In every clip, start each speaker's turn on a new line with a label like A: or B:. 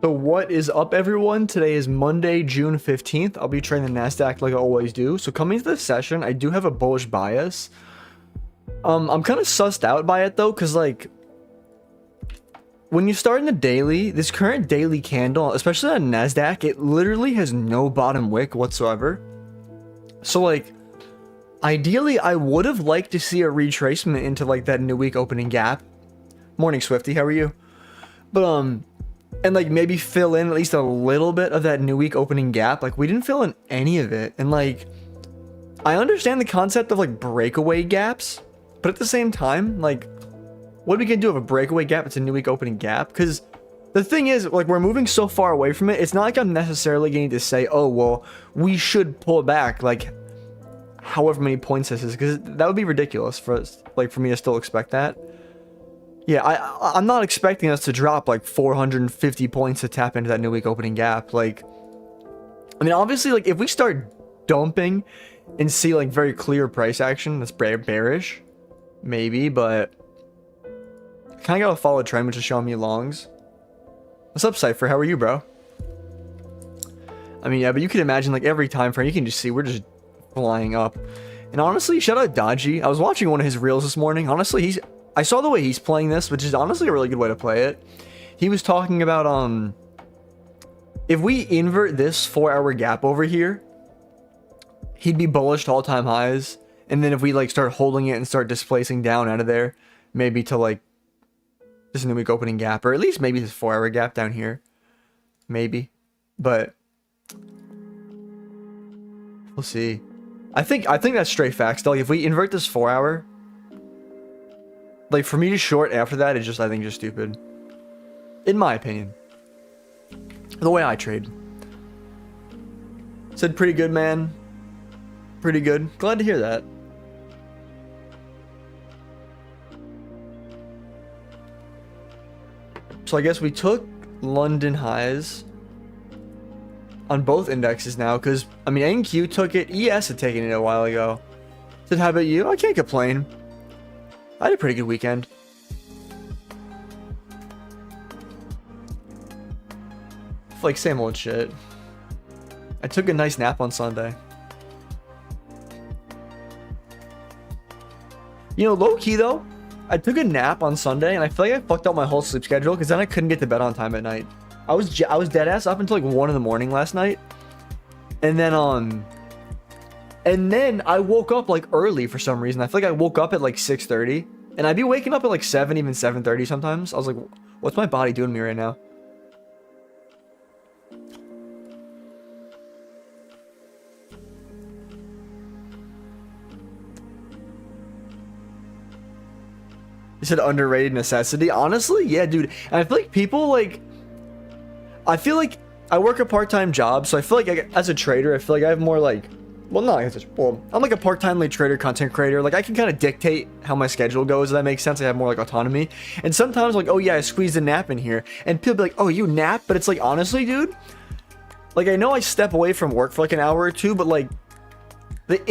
A: So what is up, everyone? Today is Monday, June 15th. I'll be trading the Nasdaq like I always do. So coming to this session, I do have a bullish bias. I'm kind of sussed out by it though, because like when you start in the daily, this current daily candle, especially on Nasdaq, it literally has no bottom wick whatsoever. So like ideally, I would have liked to see a retracement into like that new week opening gap. Morning, Swifty. How are you? But and like maybe fill in at least a little bit of that new week opening gap. Like we didn't fill in any of it. And like, I understand the concept of like breakaway gaps, but at the same time, like what are we gonna do with a breakaway gap? It's a new week opening gap. Cause the thing is, like, we're moving so far away from it. It's not like I'm necessarily going to say, oh, well, we should pull back like however many points this is, cause that would be ridiculous for us, like for me to still expect that. Yeah, I'm not expecting us to drop like 450 points to tap into that new week opening gap. Like, I mean, obviously, like if we start dumping and see like very clear price action, that's bearish, maybe, but kind of got a follow trend, which is showing me longs. What's up, Cypher? How are you, bro? I mean, yeah, but you can imagine like every time frame, you can just see we're just flying up. And honestly, shout out Dodgy. I was watching one of his reels this morning. Honestly, I saw the way he's playing this, which is honestly a really good way to play it. He was talking about, if we invert this 4-hour gap over here, he'd be bullish to all-time highs. And then if we like start holding it and start displacing down out of there, maybe to like this new week opening gap, or at least maybe this 4-hour gap down here, maybe. But we'll see. I think that's straight facts. Though, if we invert this 4-hour. Like, for me to short after that is just, I think, just stupid. In my opinion. The way I trade. Said pretty good, man. Pretty good. Glad to hear that. So I guess we took London highs on both indexes now, because, I mean, NQ took it. ES had taken it a while ago. Said, how about you? I can't complain. I had a pretty good weekend. Like same old shit. I took a nice nap on Sunday. You know, low key though, I took a nap on Sunday and I feel like I fucked up my whole sleep schedule because then I couldn't get to bed on time at night. I was dead ass up until like 1 in the morning last night, and then I woke up like early for some reason. I feel like I woke up at like 6:30. And I'd be waking up at like 7, even 7:30 sometimes. I was like, what's my body doing to me right now? You said underrated necessity? Honestly, yeah, dude. And I feel like people like... I feel like I work a part-time job, so I feel like as a trader, I feel like I have more like... Well, not as a, well, I'm like a part-time lead trader, content creator. Like I can kind of dictate how my schedule goes. If that makes sense. I have more like autonomy. And sometimes like, oh yeah, I squeezed a nap in here, and people be like, oh, you nap? But it's like, honestly, dude, like I know I step away from work for like an hour or two, but like the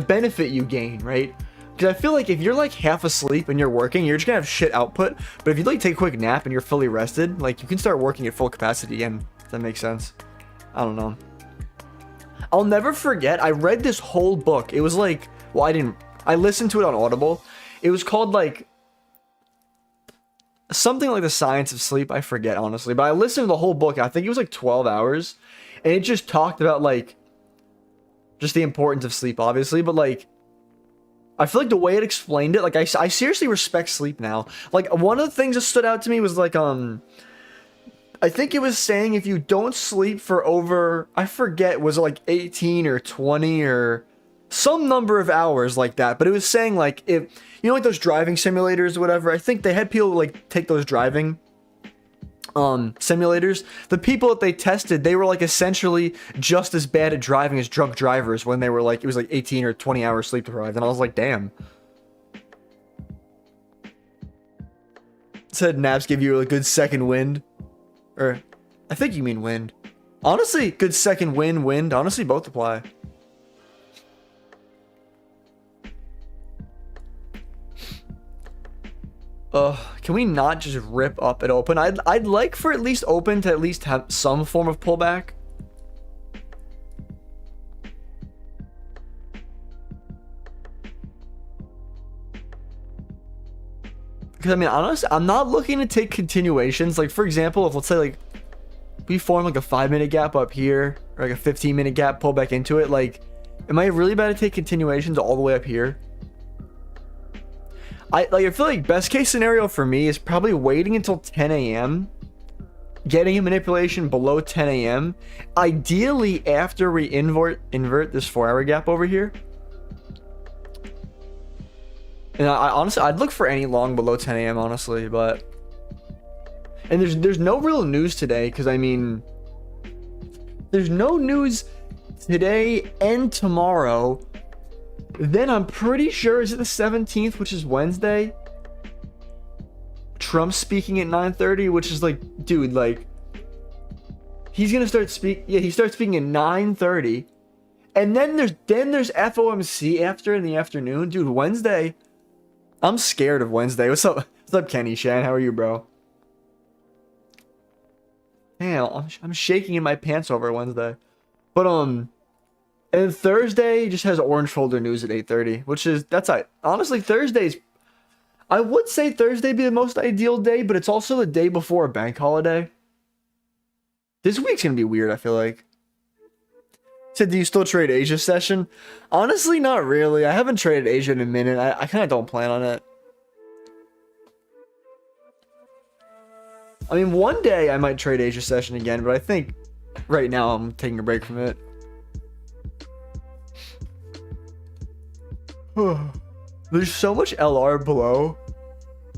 A: benefit you gain, right? Because I feel like if you're like half asleep and you're working, you're just gonna have shit output. But if you like take a quick nap and you're fully rested, like you can start working at full capacity again. If that makes sense. I don't know. I'll never forget, I read this whole book. It was like, well, I listened to it on Audible. It was called like, something like The Science of Sleep. I forget, honestly. But I listened to the whole book. I think it was like 12 hours. And it just talked about like, just the importance of sleep, obviously. But like, I feel like the way it explained it, like I seriously respect sleep now. Like one of the things that stood out to me was like, I think it was saying if you don't sleep for over, I forget, was it like 18 or 20 or some number of hours like that. But it was saying like, if, you know, like those driving simulators or whatever, I think they had people like take those driving simulators. The people that they tested, they were like essentially just as bad at driving as drunk drivers when they were like, it was like 18 or 20 hours sleep deprived. And I was like, damn. Said naps give you a good second wind. Or, I think you mean wind. Honestly, good second wind. Honestly, both apply. Can we not just rip up and open? I'd like for at least open to at least have some form of pullback. Because I mean, honestly, I'm not looking to take continuations. Like for example, if let's say like we form like a 5-minute gap up here or like a 15-minute gap, pull back into it, like am I really about to take continuations all the way up here? I feel like best case scenario for me is probably waiting until 10 a.m. getting a manipulation below 10 a.m. ideally after we invert this 4-hour gap over here. And I honestly, I'd look for any long below 10 a.m. honestly, but and there's no real news today because I mean there's no news today and tomorrow. Then I'm pretty sure, is it the 17th, which is Wednesday? Trump's speaking at 9:30, which is like, dude, like, he's gonna start he starts speaking at 9:30, and then there's FOMC after in the afternoon, dude. Wednesday, I'm scared of Wednesday. What's up, Kenny Shan? How are you, bro? Damn, I'm shaking in my pants over Wednesday, but and Thursday just has orange folder news at 8:30, which is, honestly, Thursdays, I would say Thursday be the most ideal day, but it's also the day before a bank holiday. This week's gonna be weird, I feel like. Said, do you still trade Asia session? Honestly, not really. I haven't traded Asia in a minute. I kind of don't plan on it. I mean, one day I might trade Asia session again, but I think right now I'm taking a break from it. There's so much LR below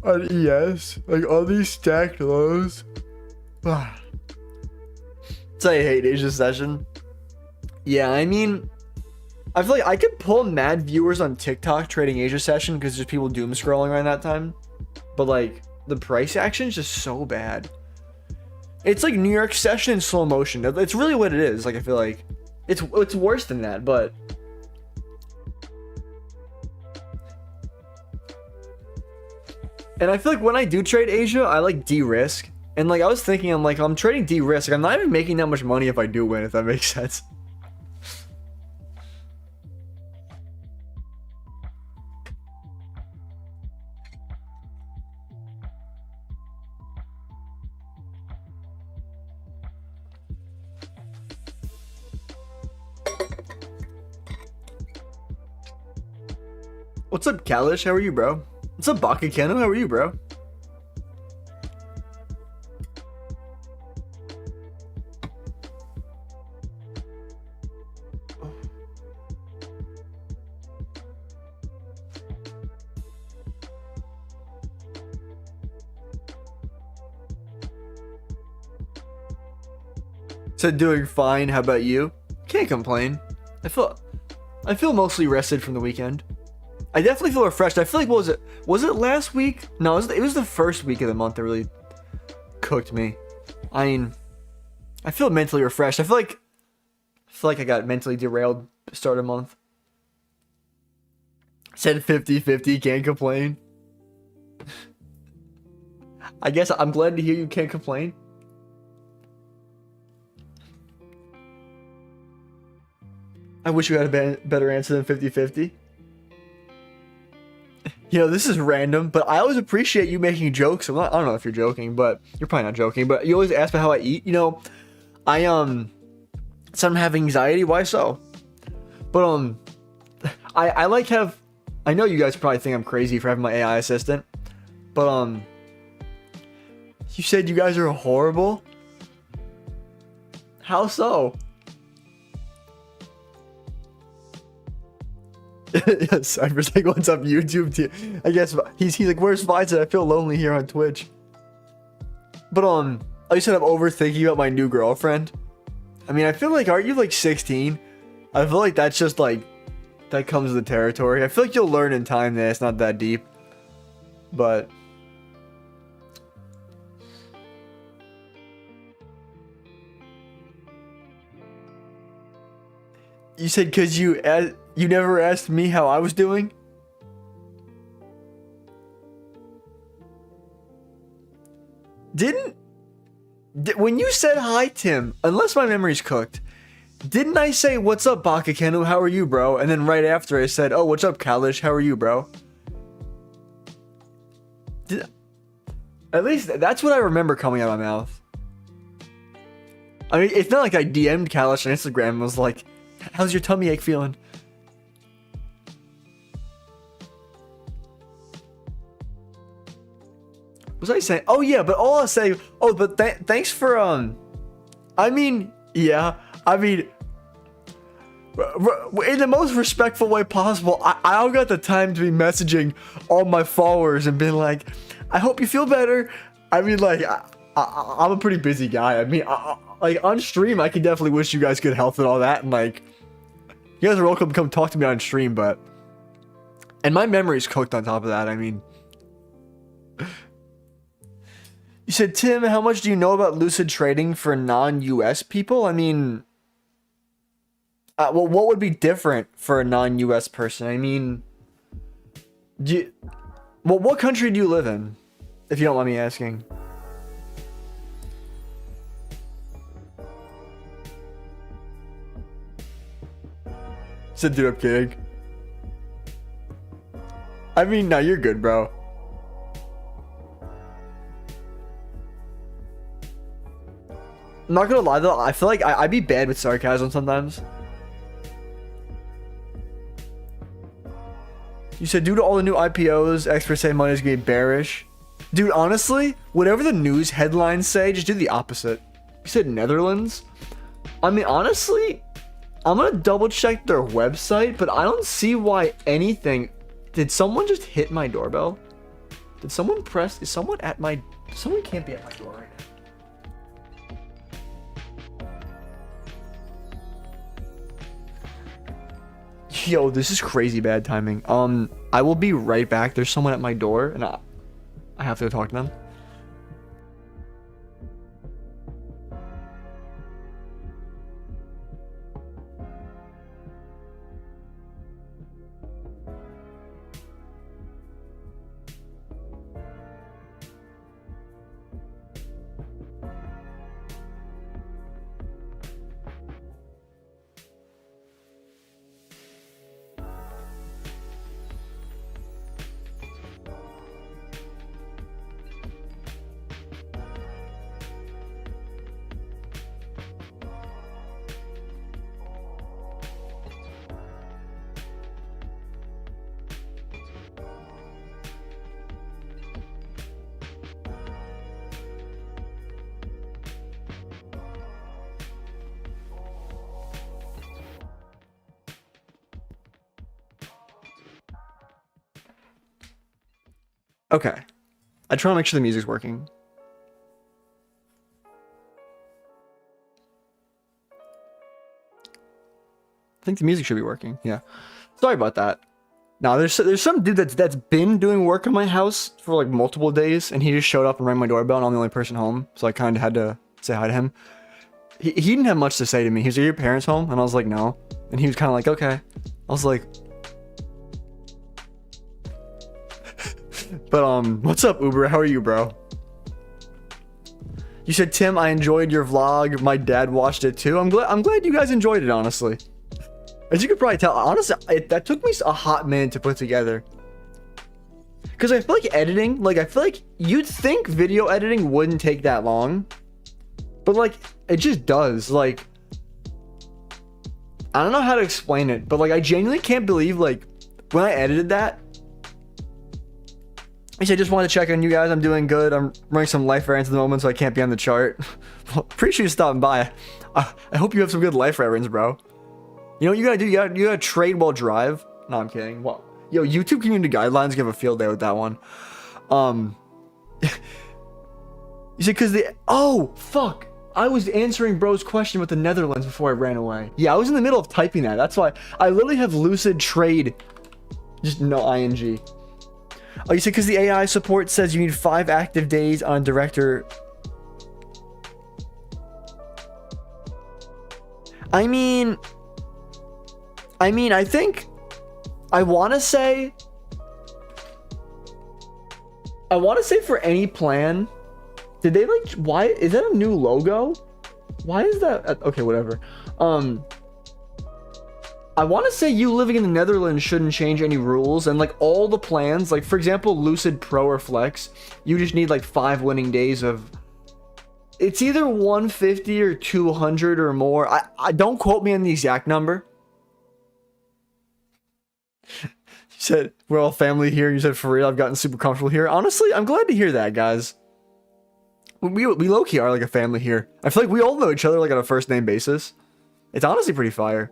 A: on ES, like all these stacked lows. So I hate Asia session. Yeah, I mean, I feel like I could pull mad viewers on TikTok trading Asia session because there's people doom scrolling around that time. But like the price action is just so bad. It's like New York session in slow motion. It's really what it is. Like I feel like it's worse than that, but. And I feel like when I do trade Asia, I like de-risk. And like I was thinking, I'm trading de-risk. Like, I'm not even making that much money if I do win, if that makes sense. What's up, Kalish? How are you, bro? What's up, Bakakeno? How are you, bro? Said doing fine. How about you? Can't complain. I feel mostly rested from the weekend. I definitely feel refreshed. I feel like, what was it? Was it last week? No, it was the first week of the month that really cooked me. I mean, I feel mentally refreshed. I feel like I got mentally derailed to start a month. Said 50-50, can't complain. I guess I'm glad to hear you can't complain. I wish you had a better answer than 50-50. You know, this is random, but I always appreciate you making jokes. I don't know if you're joking, but you're probably not joking. But you always ask me how I eat. You know, some have anxiety. Why so? But I like have. I know you guys probably think I'm crazy for having my AI assistant, but you said you guys are horrible. How so? Yes, I was like, what's up, YouTube team? I guess he's like, where's Vizet? I feel lonely here on Twitch. But I said I'm overthinking about my new girlfriend. I mean, I feel like, aren't you like 16? I feel like that's just like, that comes with the territory. I feel like you'll learn in time that it's not that deep. But you said because you never asked me how I was doing? Didn't when you said hi, Tim? Unless my memory's cooked, didn't I say what's up, Bakakenu? How are you, bro? And then right after I said, oh, what's up, Kalish? How are you, bro? At least that's what I remember coming out of my mouth. I mean, it's not like I DM'd Kalish on Instagram and was like, how's your tummy ache feeling? What was I saying? Oh yeah, but all I'll say, oh, but thanks for I mean, yeah, I mean, in the most respectful way possible. I don't got the time to be messaging all my followers and being like, I hope you feel better. I mean, like, I'm a pretty busy guy. I mean, like on stream, I can definitely wish you guys good health and all that, and like, you guys are welcome to come talk to me on stream, but, and my memory's cooked on top of that. I mean. You said, Tim, how much do you know about lucid trading for non-US people? I mean, well, what would be different for a non-US person? I mean, what country do you live in, if you don't mind me asking? Said, dude, I'm kidding. I mean, no, you're good, bro. I'm not gonna lie though, I feel like I'd be bad with sarcasm sometimes. You said due to all the new IPOs, experts say money's gonna be bearish. Dude, honestly, whatever the news headlines say, just do the opposite. You said Netherlands? I mean, honestly, I'm gonna double check their website, but I don't see why anything... Did someone just hit my doorbell? Did someone press... Is someone at my... Someone can't be at my door right now. Yo, this is crazy bad timing. I will be right back. There's someone at my door, and I have to go talk to them. Okay. I try to make sure the music's working. I think the music should be working. Yeah. Sorry about that. Now there's some dude that's been doing work in my house for like multiple days, and he just showed up and rang my doorbell, and I'm the only person home, so I kind of had to say hi to him. He didn't have much to say to me. He was like, "Are your parents home?" And I was like, "No." And he was kind of like, "Okay." I was like, but what's up, Uber? How are you, bro? You said, Tim, I enjoyed your vlog. My dad watched it too. I'm glad you guys enjoyed it, honestly. As you could probably tell, honestly, that took me a hot minute to put together. Because I feel like editing, like, I feel like you'd think video editing wouldn't take that long. But, like, it just does. Like, I don't know how to explain it, but, like, I genuinely can't believe, like, when I edited that, I just wanted to check on you guys. I'm doing good. I'm running some life errands at the moment, so I can't be on the chart. Well, appreciate you stopping by. I hope you have some good life errands, bro. You know what you gotta do? You gotta trade while drive. No, I'm kidding. Well, yo, YouTube community guidelines give a field day with that one. You said because the... Oh, fuck. I was answering bro's question with the Netherlands before I ran away. Yeah, I was in the middle of typing that. That's why I literally have lucid trade. Just no ing. Oh, you said because the AI support says you need 5 active days on director. I mean, I think I want to say for any plan, Did they like, why is that a new logo? Why is that? Okay, whatever. I want to say you living in the Netherlands shouldn't change any rules, and like all the plans, like for example, Lucid Pro or Flex, you just need like 5 winning days of, it's either 150 or 200 or more. I don't quote me on the exact number. You said we're all family here. You said for real, I've gotten super comfortable here. Honestly, I'm glad to hear that, guys. We low-key are like a family here. I feel like we all know each other like on a first name basis. It's honestly pretty fire.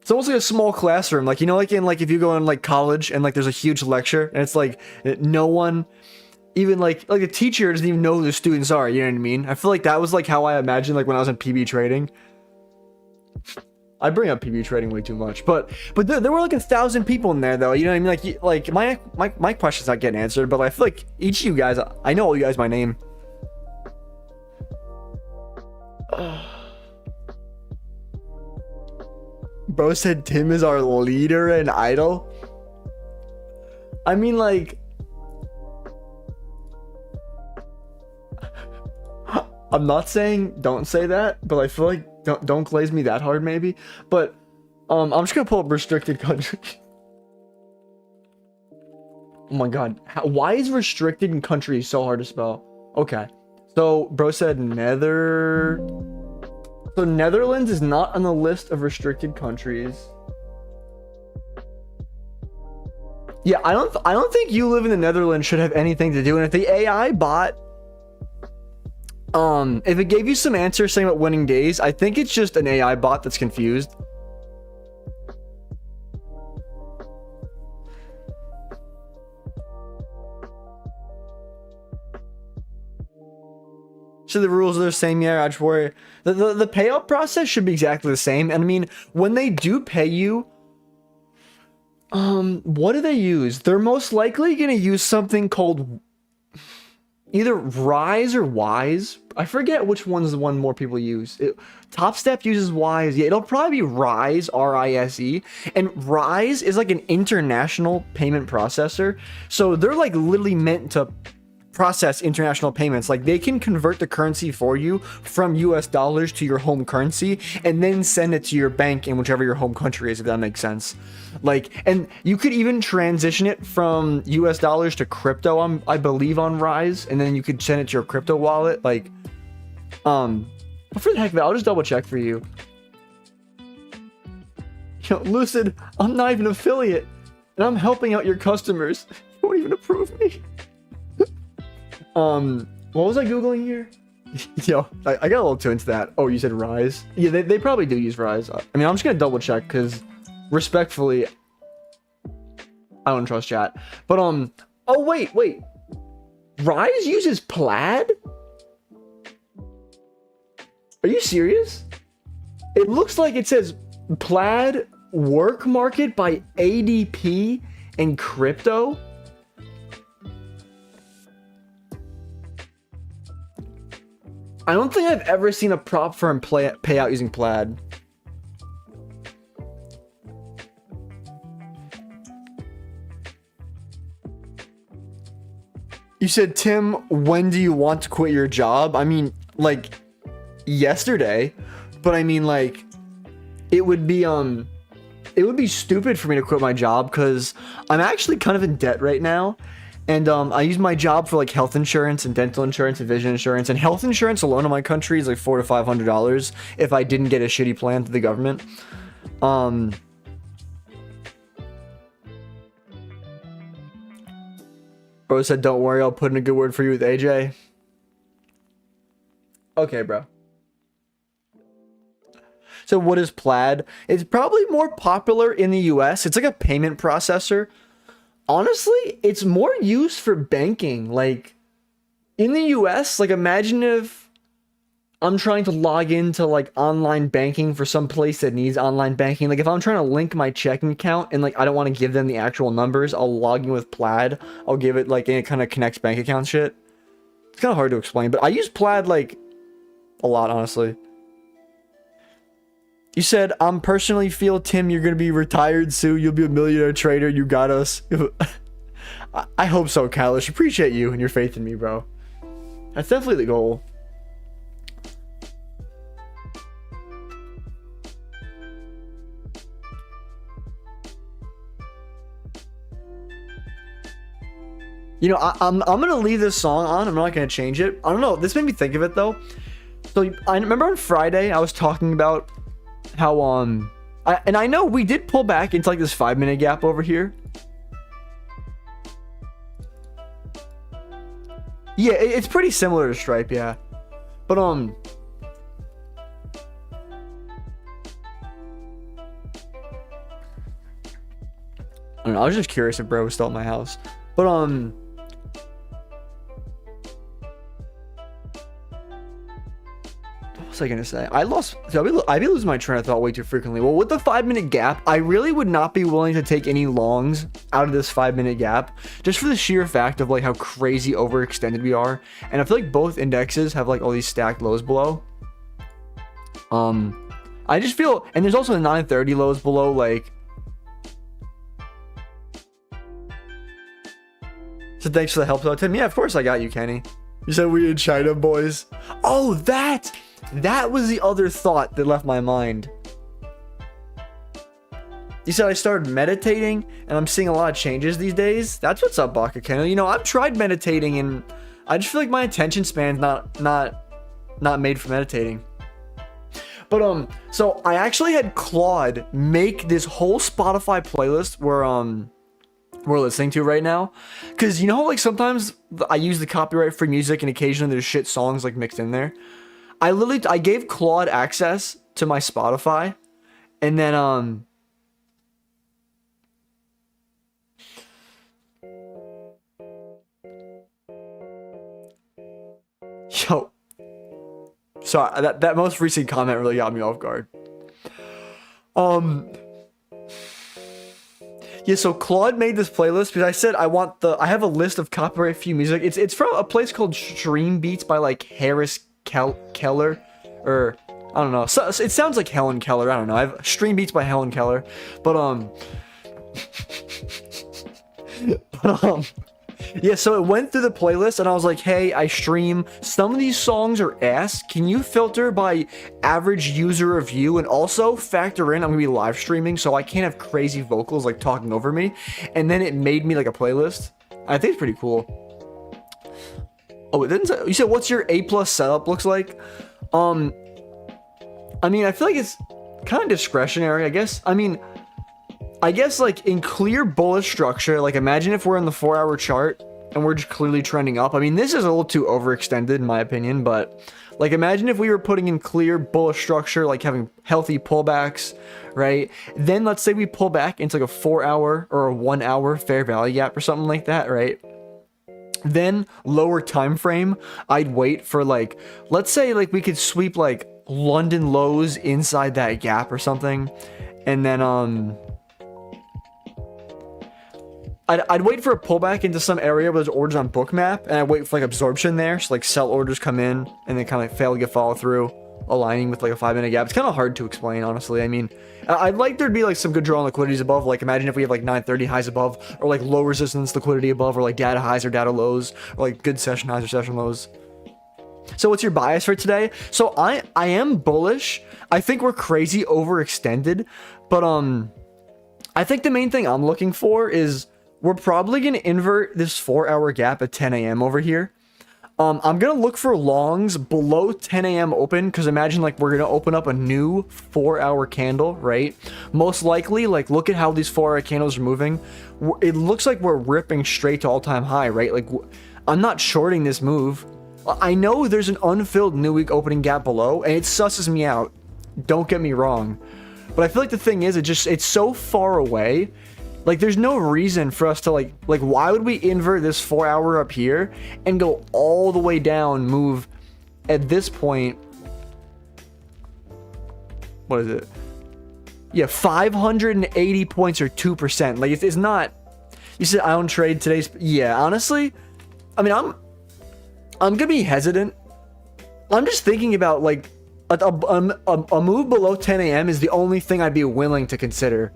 A: It's almost like a small classroom, like, you know, like in like if you go in like college and like there's a huge lecture and it's like no one, even like the teacher doesn't even know who the students are. You know what I mean? I feel like that was like how I imagined like when I was in PB trading. I bring up PB trading way too much, but there were like 1,000 people in there though. You know what I mean? Like my question's not getting answered, but I feel like each of you guys, I know all you guys by name. Bro said Tim is our leader and idol. I mean, like, I'm not saying don't say that, but I feel like don't glaze me that hard, maybe. But I'm just gonna pull up restricted country. Oh my god, why is restricted in countries so hard to spell? Okay, so bro said So Netherlands is not on the list of restricted countries. Yeah, I don't think you live in the Netherlands should have anything to do. And if the AI bot, if it gave you some answers saying about winning days, I think it's just an AI bot that's confused. So the rules are the same, yeah, I just worry. The payout process should be exactly the same. And I mean, when they do pay you, what do they use? They're most likely going to use something called either Rise or Wise. I forget which one's the one more people use. Top Step uses Wise. Yeah, it'll probably be Rise, R-I-S-E. And Rise is like an international payment processor. So they're like literally meant to process international payments. Like they can convert the currency for you from US dollars to your home currency and then send it to your bank in whichever your home country is, if that makes sense. Like, and you could even transition it from US dollars to crypto, I believe, on Rise, and then you could send it to your crypto wallet. Like, but for the heck of it, I'll just double check for you. You know, Lucid, I'm not even an affiliate and I'm helping out your customers. You won't even approve me. What was I Googling here? Yo, I got a little too into that. Oh, you said Rise? Yeah, they probably do use Rise. I mean, I'm just gonna double check because respectfully, I don't trust chat. But, oh, wait. Rise uses Plaid? Are you serious? It looks like it says Plaid Work Market by ADP and crypto. I don't think I've ever seen a prop firm pay out using Plaid. You said, Tim, when do you want to quit your job? I mean, like, yesterday. But I mean, like, it would be stupid for me to quit my job because I'm actually kind of in debt right now. And I use my job for like health insurance and dental insurance and vision insurance. And health insurance alone in my country is like $400 to $500 if I didn't get a shitty plan through the government. Bro said, don't worry, I'll put in a good word for you with AJ. Okay, bro. So what is Plaid? It's probably more popular in the US. It's like a payment processor. Honestly, it's more used for banking. Like, in the US, like, imagine if I'm trying to log into, like, online banking for some place that needs online banking. Like, if I'm trying to link my checking account and, like, I don't want to give them the actual numbers, I'll log in with Plaid. I'll give it, like, and it kind of connects bank account shit. It's kind of hard to explain, but I use Plaid, like, a lot, honestly. You said, I'm personally feel, Tim, you're going to be retired soon. You'll be a millionaire trader. You got us. I hope so, Kalish. Appreciate you and your faith in me, bro. That's definitely the goal. You know, I'm gonna leave this song on. I'm not gonna change it. I don't know. This made me think of it though. So I remember on Friday I was talking about how and I know we did pull back into like this 5-minute gap over here. Yeah, it's pretty similar to Stripe, yeah. But I don't know, I was just curious if bro was still at my house. But what was I gonna say? I be losing my train of thought way too frequently. Well, with the 5-minute gap, I really would not be willing to take any longs out of this 5-minute gap, just for the sheer fact of like how crazy overextended we are. And I feel like both indexes have like all these stacked lows below. I just feel, and there's also the 930 lows below, like. So thanks for the help though, Tim. Yeah, of course I got you, Kenny. You said we in China, boys. Oh, that was the other thought that left my mind. You said I started meditating and I'm seeing a lot of changes these days. That's what's up, Baka Kenny. You know, I've tried meditating and I just feel like my attention span's not made for meditating. But so I actually had Claude make this whole Spotify playlist where we're listening to right now, because you know like sometimes I use the copyright free music and occasionally there's shit songs like mixed in there. I gave Claude access to my Spotify, and then yo, sorry, that most recent comment really got me off guard. Yeah, so Claude made this playlist because I said I have a list of copyright free music. It's from a place called Stream Beats by like Harris Keller, or I don't know. So it sounds like Helen Keller. I don't know. I have Stream Beats by Helen Keller, but yeah, so it went through the playlist and I was like, hey, I stream. Some of these songs are ass. Can you filter by average user review and also factor in I'm gonna be live streaming, so I can't have crazy vocals like talking over me? And then it made me like a playlist. I think it's pretty cool. Oh, it didn't say, you said what's your A+ setup looks like? I mean, I feel like it's kind of discretionary, I guess. I guess like in clear bullish structure, like imagine if we're in the 4-hour chart and we're just clearly trending up. I mean, this is a little too overextended in my opinion, but like imagine if we were putting in clear bullish structure, like having healthy pullbacks, right? Then let's say we pull back into like a 4-hour or a 1-hour fair value gap or something like that, right? Then lower time frame, I'd wait for like, let's say like we could sweep like London lows inside that gap or something, and then I'd wait for a pullback into some area where there's orders on Bookmap, and I'd wait for like absorption there, so like sell orders come in and then kind of fail to get follow through, aligning with like a 5-minute gap. It's kind of hard to explain, honestly. I mean, I'd like there to be like some good draw on liquidities above. Like imagine if we have like 930 highs above, or like low resistance liquidity above, or like data highs or data lows, or like good session highs or session lows. So what's your bias for today? So I am bullish. I think we're crazy overextended, but I think the main thing I'm looking for is we're probably going to invert this 4-hour gap at 10 a.m. over here. I'm going to look for longs below 10 a.m. open, because imagine like we're going to open up a new 4-hour candle, right? Most likely, like look at how these 4-hour candles are moving. It looks like we're ripping straight to all-time high, right? Like I'm not shorting this move. I know there's an unfilled new week opening gap below, and it susses me out. Don't get me wrong. But I feel like the thing is, it's so far away. Like there's no reason for us to like why would we invert this 4-hour up here and go all the way down, move at this point, what is it? Yeah, 580 points or 2%. Like it's not, you said I don't trade today's, yeah, honestly, I mean, I'm gonna be hesitant. I'm just thinking about like a move below 10 a.m. is the only thing I'd be willing to consider.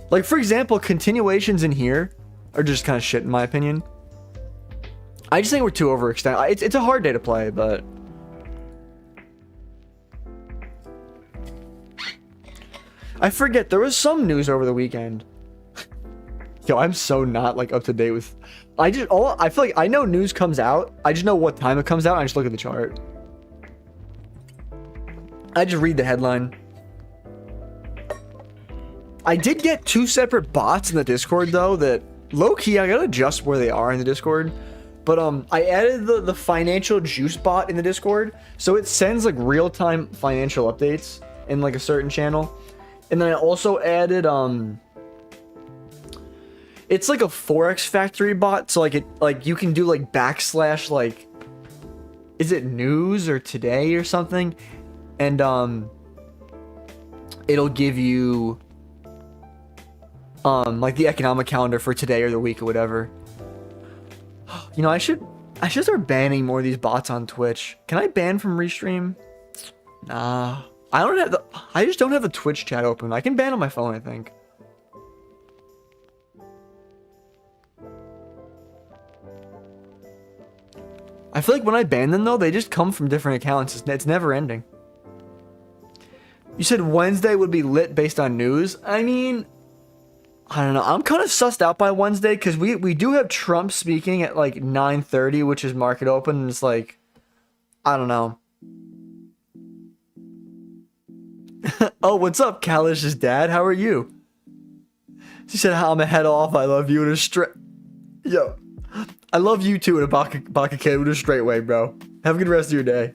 A: Like, for example, continuations in here are just kind of shit in my opinion. I just think we're too overextended. It's a hard day to play, but I forget there was some news over the weekend. Yo, I'm so not like up to date with. I feel like I know news comes out. I just know what time it comes out. And I just look at the chart. I just read the headline. I did get 2 separate bots in the Discord though that low key I gotta adjust where they are in the Discord. But I added the financial juice bot in the Discord, so it sends like real-time financial updates in like a certain channel. And then I also added it's like a Forex factory bot, so like you can do like backslash like, is it news or today or something, and it'll give you like the economic calendar for today or the week or whatever. You know, I should start banning more of these bots on Twitch. Can I ban from Restream? Nah. I just don't have the Twitch chat open. I can ban on my phone, I think. I feel like when I ban them though, they just come from different accounts. It's never ending. You said Wednesday would be lit based on news. I mean, I don't know. I'm kind of sussed out by Wednesday because we do have Trump speaking at like 9:30, which is market open, and it's like, I don't know. Oh, what's up, Kalish's dad? How are you? She said, I'm a head off. I love you in a straight. Yo, I love you too in a Baka kid with a straight way, bro. Have a good rest of your day.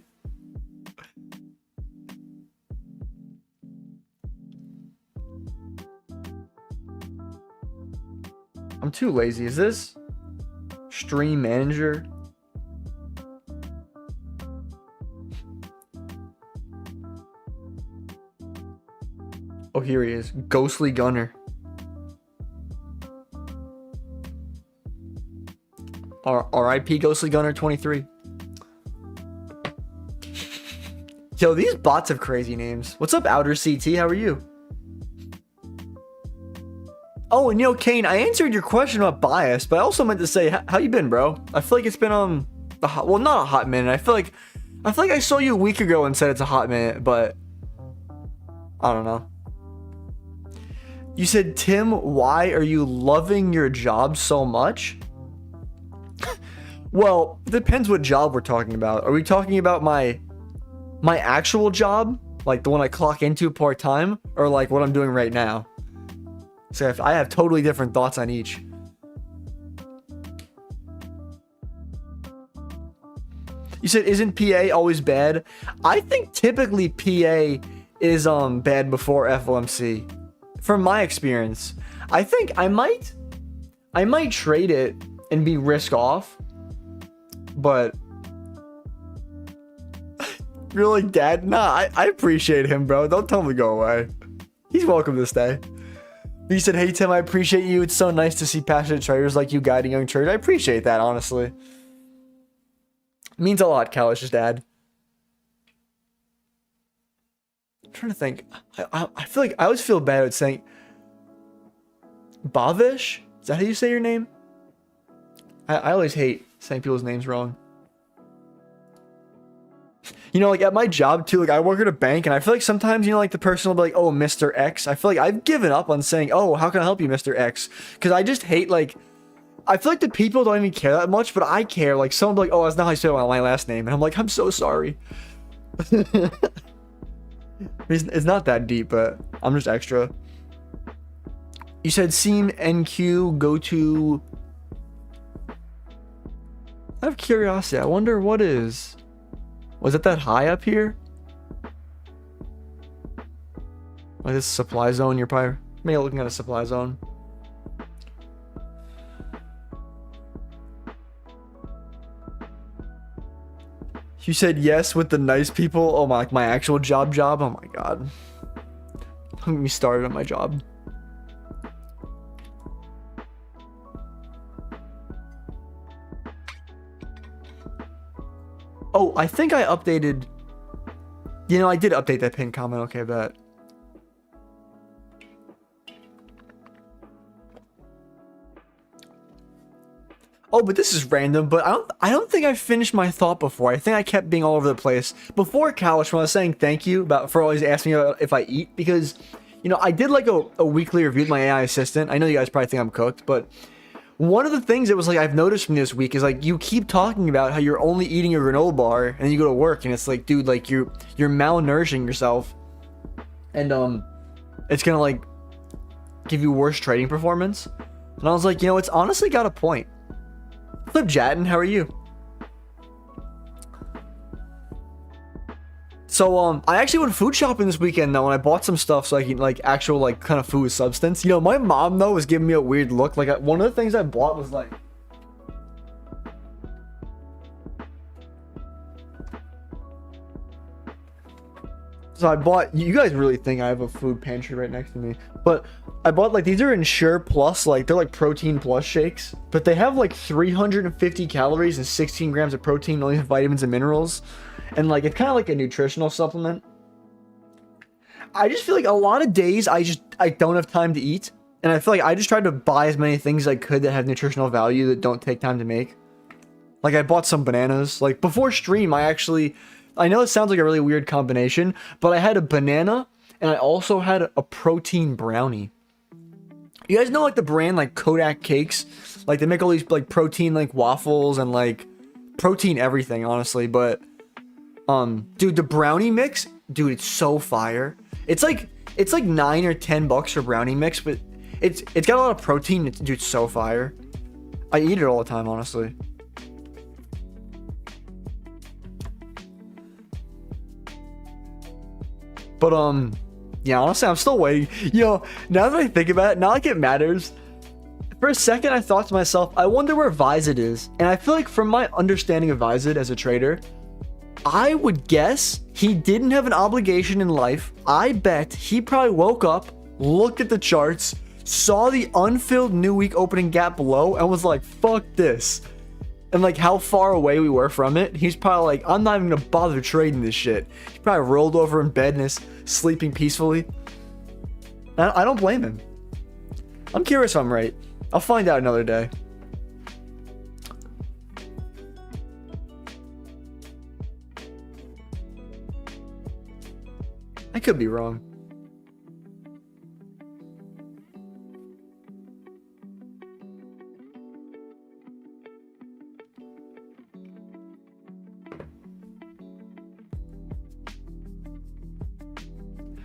A: I'm too lazy. Is this stream manager? Oh, here he is. Ghostly Gunner. R.I.P. Ghostly Gunner 23. Yo, these bots have crazy names. What's up, Outer CT? How are you? Oh, and yo, Kane, I answered your question about bias, but I also meant to say, how you been, bro? I feel like it's been well, not a hot minute. I feel like I saw you a week ago and said it's a hot minute, but I don't know. You said, Tim, why are you loving your job so much? Well, it depends what job we're talking about. Are we talking about my actual job, like the one I clock into part-time, or like what I'm doing right now? So I have totally different thoughts on each. You said, isn't PA always bad? I think typically PA is bad before FOMC. From my experience, I think I might trade it and be risk off, but you're like, Dad, nah, I appreciate him, bro. Don't tell him to go away. He's welcome to stay. He said, hey, Tim, I appreciate you. It's so nice to see passionate traders like you guiding young traders. I appreciate that, honestly. It means a lot, Kalish's dad. I'm trying to think. I feel like I always feel bad at saying Bavish? Is that how you say your name? I always hate saying people's names wrong. You know, like at my job too, like I work at a bank and I feel like sometimes, you know, like the person will be like, oh, Mr. X. I feel like I've given up on saying, oh, how can I help you, Mr. X? Because I just hate, like, I feel like the people don't even care that much, but I care. Like someone will be like, oh, that's not how you say my last name. And I'm like, I'm so sorry. It's not that deep, but I'm just extra. You said Seam NQ go to. I have curiosity. I wonder what is. Was it that high up here? Like this supply zone, you're probably maybe looking at a supply zone. You said yes with the nice people. Oh my actual job. Oh my god. Don't get me started on my job. Oh, I think I updated. You know, I did update that pinned comment. Okay, bet. Oh, but this is random, but I don't think I finished my thought before. I think I kept being all over the place. Before Kalish, when I was saying thank you for always asking me about if I eat, because, you know, I did like a weekly review with my AI assistant. I know you guys probably think I'm cooked, but one of the things that was like I've noticed from this week is like you keep talking about how you're only eating a granola bar and then you go to work and it's like, dude, like you're malnourishing yourself, and it's gonna like give you worse trading performance. And I was like, you know, it's honestly got a point. Flip Jatin, how are you? So I actually went food shopping this weekend though, and I bought some stuff so I can like actual like kind of food substance. You know, my mom though was giving me a weird look. Like one of the things I bought was like, so I bought, you guys really think I have a food pantry right next to me, but I bought like, these are Ensure Plus, like they're like protein plus shakes, but they have like 350 calories and 16 grams of protein, all these vitamins and minerals, and like it's kind of like a nutritional supplement. I just feel like a lot of days I don't have time to eat, and I feel like I just tried to buy as many things as I could that have nutritional value that don't take time to make. Like I bought some bananas. Like before stream, I know it sounds like a really weird combination, but I had a banana and I also had a protein brownie. You guys know like the brand like Kodak Cakes? Like they make all these like protein like waffles and like protein everything, honestly. But dude, the brownie mix, dude, it's so fire. It's like $9 or $10 for brownie mix, but it's got a lot of protein. Dude, it's so fire. I eat it all the time, honestly. But yeah, honestly, I'm still waiting. Yo, now that I think about it, not like it matters. For a second, I thought to myself, I wonder where Vizid is. And I feel like from my understanding of Vizid as a trader, I would guess he didn't have an obligation in life. I bet he probably woke up, looked at the charts, saw the unfilled new week opening gap below, and was like, fuck this. And like how far away we were from it, he's probably like, I'm not even gonna bother trading this shit. He probably rolled over in bed and is sleeping peacefully. I don't blame him. I'm curious if I'm right. I'll find out another day. I could be wrong.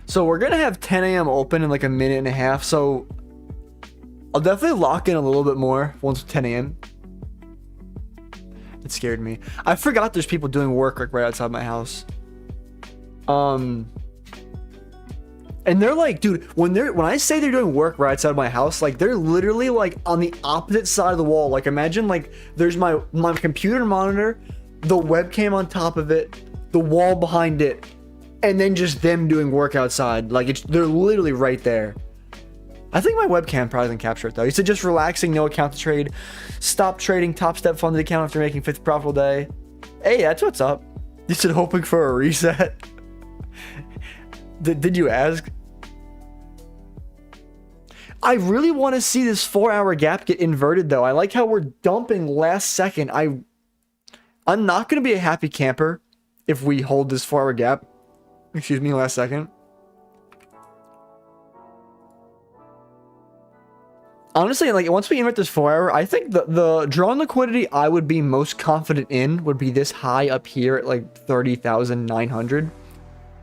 A: So we're gonna have 10 a.m. open in like a minute and a half, so I'll definitely lock in a little bit more once 10 a.m. It scared me. I forgot there's people doing work like right outside my house. And they're like, dude, when I say they're doing work right outside my house, like they're literally like on the opposite side of the wall. Like imagine like there's my computer monitor, the webcam on top of it, the wall behind it, and then just them doing work outside. Like they're literally right there. I think my webcam probably doesn't capture it though. He said just relaxing, no account to trade. Stop trading, top step funded account after making 5th profitable day. Hey, that's what's up. You said hoping for a reset. Did you ask? I really want to see this 4-hour gap get inverted though. I like how we're dumping last second. I'm not going to be a happy camper if we hold this 4-hour gap. Excuse me, last second. Honestly, like once we invert this 4-hour, I think the drawn liquidity I would be most confident in would be this high up here at like 30,900.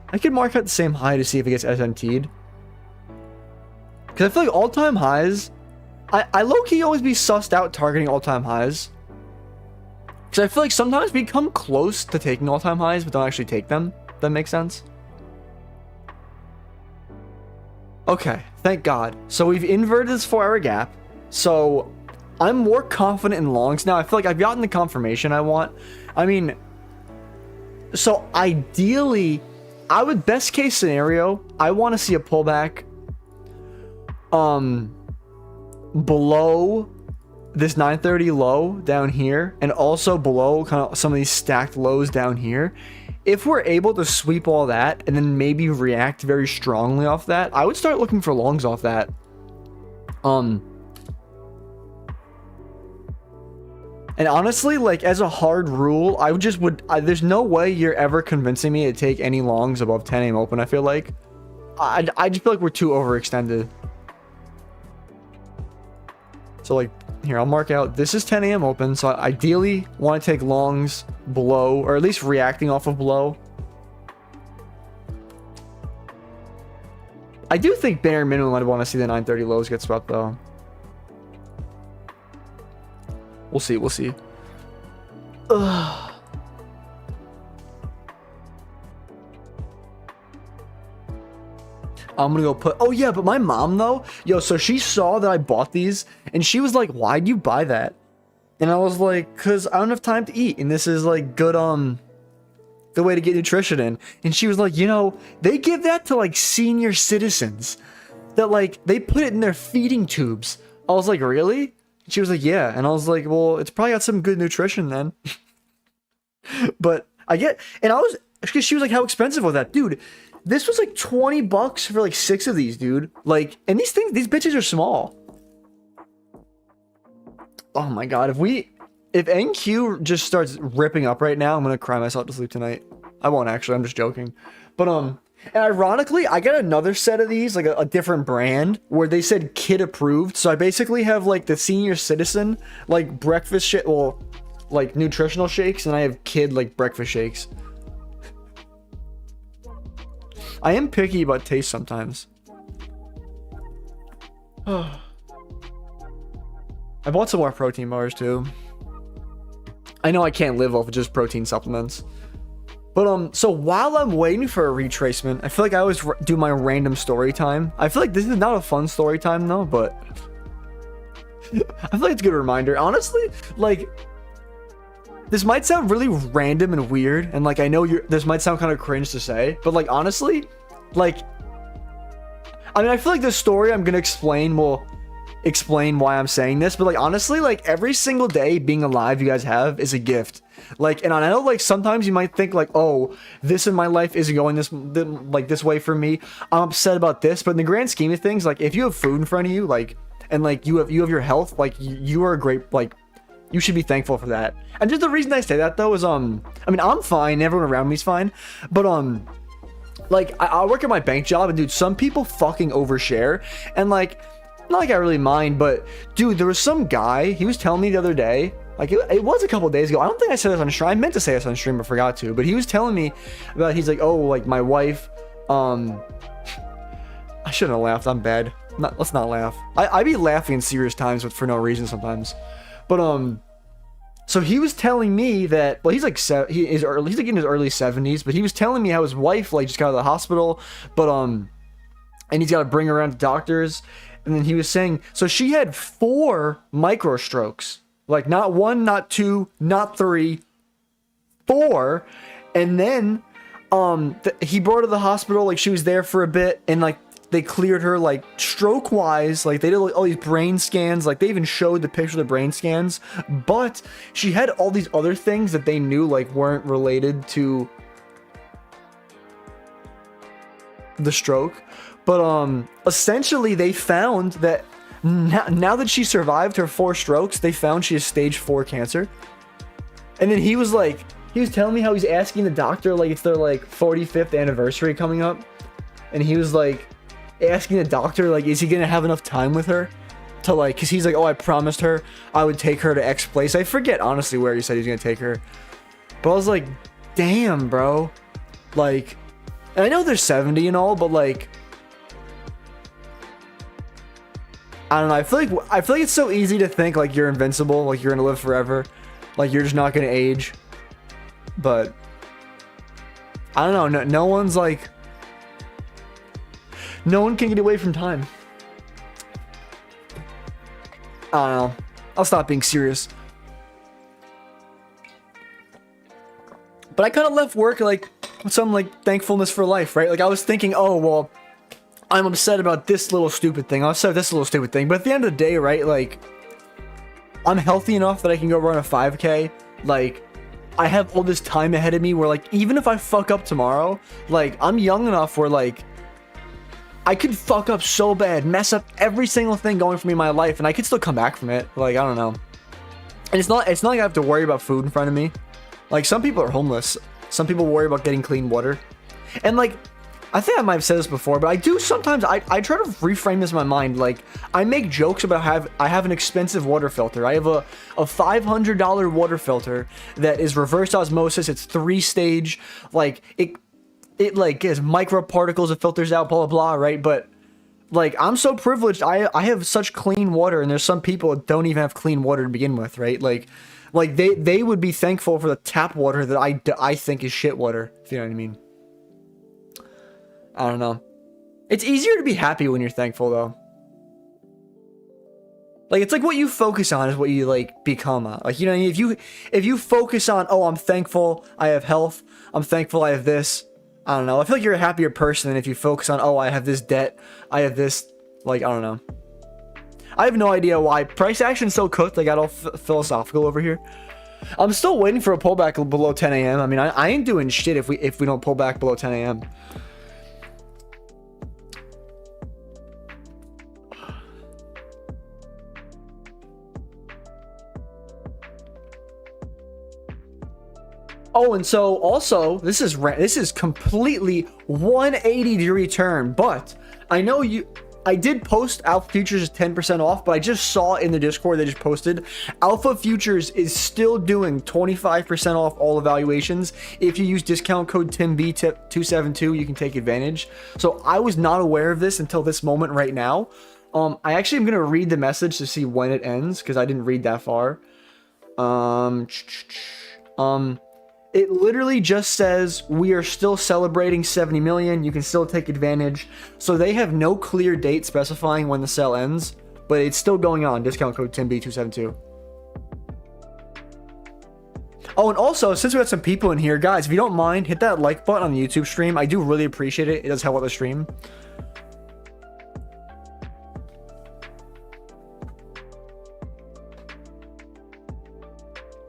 A: I could mark out the same high to see if it gets SMT'd. Because I feel like all-time highs, I low-key always be sussed out targeting all-time highs. Because I feel like sometimes we come close to taking all-time highs, but don't actually take them. That makes sense? Okay, thank God. So we've inverted this 4-hour gap. So I'm more confident in longs now. I feel like I've gotten the confirmation I want. I mean, so ideally, I would best case scenario, I want to see a pullback below this 930 low down here, and also below kind of some of these stacked lows down here. If we're able to sweep all that and then maybe react very strongly off that, I would start looking for longs off that. And honestly, like, as a hard rule, there's no way you're ever convincing me to take any longs above 10 a.m. open, I feel like. I just feel like we're too overextended. So, like, here, I'll mark out, this is 10 a.m. open, so I ideally want to take longs below, or at least reacting off of below. I do think bare minimum I'd want to see the 930 lows get swept, though. We'll see, we'll see. Ugh. I'm gonna go put... Oh, yeah, but my mom, though... Yo, so she saw that I bought these, and she was like, why'd you buy that? And I was like, because I don't have time to eat, and this is, like, good, the way to get nutrition in. And she was like, you know, they give that to, like, senior citizens. That, like, they put it in their feeding tubes. I was like, really? She was like, yeah. And I was like, well, it's probably got some good nutrition then. But I get... And I was... Because she was like, how expensive was that? Dude... This was like 20 bucks for like 6 of these, dude. Like, and these bitches are small. Oh my god, if NQ just starts ripping up right now, I'm gonna cry myself to sleep tonight. I won't actually, I'm just joking. But, and ironically, I got another set of these, like a different brand, where they said kid approved. So I basically have like the senior citizen, like breakfast shit, well, like nutritional shakes, and I have kid like breakfast shakes. I am picky about taste sometimes. I bought some more protein bars too. I know I can't live off of just protein supplements. But so while I'm waiting for a retracement, I feel like I always do my random story time. I feel like this is not a fun story time though, but I feel like it's a good reminder. Honestly, like, this might sound really random and weird, and like I know this might sound kind of cringe to say, but like honestly, like, I mean, I feel like the story I'm gonna explain will explain why I'm saying this, but like honestly, like every single day being alive you guys have is a gift. Like, and I know like sometimes you might think like, oh, this in my life isn't going this way for me. I'm upset about this, but in the grand scheme of things, like if you have food in front of you, like, and like you have your health, like you are a great, like, you should be thankful for that. And just the reason I say that though is I mean, I'm fine, everyone around me's fine, but like I work at my bank job, and dude, some people fucking overshare, and like, not like I really mind, but dude, there was some guy, he was telling me the other day, like it was a couple days ago, I don't think I said this on stream, I meant to say this on stream but forgot to, but he was telling me about, he's like, oh, like my wife, I shouldn't have laughed, I'm bad. Let's not laugh. I be laughing in serious times, but for no reason sometimes. But so he was telling me that, well, he's like he's like in his early 70s, but he was telling me how his wife like just got out of the hospital, but and he's got to bring her around to doctors, and then he was saying, so she had 4 micro strokes, like not 1, not 2, not 3, 4, and then he brought her to the hospital, like she was there for a bit, and like they cleared her like stroke wise, like they did like all these brain scans, like they even showed the picture of the brain scans, but she had all these other things that they knew like weren't related to the stroke. But essentially they found that now that she survived her 4 strokes, they found she has stage 4 cancer. And then he was telling me how he's asking the doctor, like it's their like 45th anniversary coming up, and he was like asking the doctor, like, is he gonna have enough time with her to like, because he's like, oh, I promised her I would take her to X place. I forget honestly where he said he's gonna take her, but I was like, damn, bro, like, and I know they're 70 and all, but like, I don't know, I feel like it's so easy to think like you're invincible, like you're gonna live forever, like you're just not gonna age, but I don't know, no one's like, no one can get away from time. I don't know. I'll stop being serious. But I kind of left work like with some like thankfulness for life, right? Like I was thinking, oh, well, I'm upset about this little stupid thing. I'm upset about this little stupid thing. But at the end of the day, right, like I'm healthy enough that I can go run a 5K. Like I have all this time ahead of me where like even if I fuck up tomorrow, like I'm young enough where like I could fuck up so bad, mess up every single thing going for me in my life, and I could still come back from it. Like, I don't know. And it's not like I have to worry about food in front of me. Like, some people are homeless. Some people worry about getting clean water. And like, I think I might have said this before, but I do sometimes, I try to reframe this in my mind. Like, I make jokes about how I have an expensive water filter. I have a $500 water filter that is reverse osmosis. It's 3-stage. Like, it like has microparticles, it filters out, blah, blah, blah, right? But like, I'm so privileged. I have such clean water, and there's some people that don't even have clean water to begin with, right? Like they would be thankful for the tap water that I think is shit water, if you know what I mean. I don't know. It's easier to be happy when you're thankful, though. Like, it's like what you focus on is what you like become. Like, you know, if you focus on, oh, I'm thankful I have health, I'm thankful I have this. I don't know. I feel like you're a happier person than if you focus on, oh, I have this debt, I have this. Like, I don't know. I have no idea why price action's so cooked. I got all philosophical over here. I'm still waiting for a pullback below 10 a.m. I mean, I ain't doing shit if we don't pull back below 10 a.m. Oh, and so also, this is completely 180-degree turn, but I know I did post Alpha Futures is 10% off, but I just saw in the Discord they just posted Alpha Futures is still doing 25% off all evaluations. If you use discount code TimB272, you can take advantage. So I was not aware of this until this moment right now. I actually am going to read the message to see when it ends, because I didn't read that far. It literally just says, we are still celebrating 70 million. You can still take advantage. So they have no clear date specifying when the sale ends, but it's still going on. Discount code TimB272. Oh, and also, since we got some people in here, guys, if you don't mind, hit that like button on the YouTube stream. I do really appreciate it. It does help out the stream.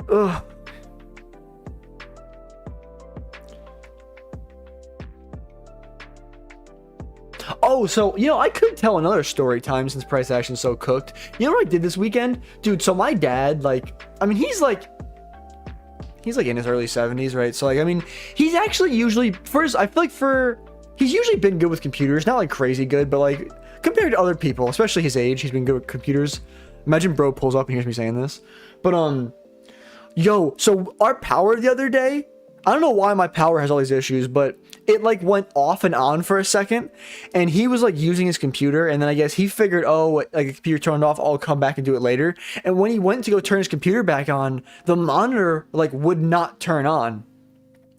A: Ugh. Oh, so, you know, I could tell another story time since price action's so cooked. You know what I did this weekend? Dude, so my dad, like, I mean, he's like in his early 70s, right? So, like, I mean, he's actually usually, I feel like he's usually been good with computers. Not, like, crazy good, but, like, compared to other people, especially his age, he's been good with computers. Imagine bro pulls up and hears me saying this. But, yo, so our power the other day, I don't know why my power has all these issues, but it like went off and on for a second, and he was like using his computer, and then I guess he figured, oh, like the computer turned off, I'll come back and do it later. And when he went to go turn his computer back on, the monitor like would not turn on.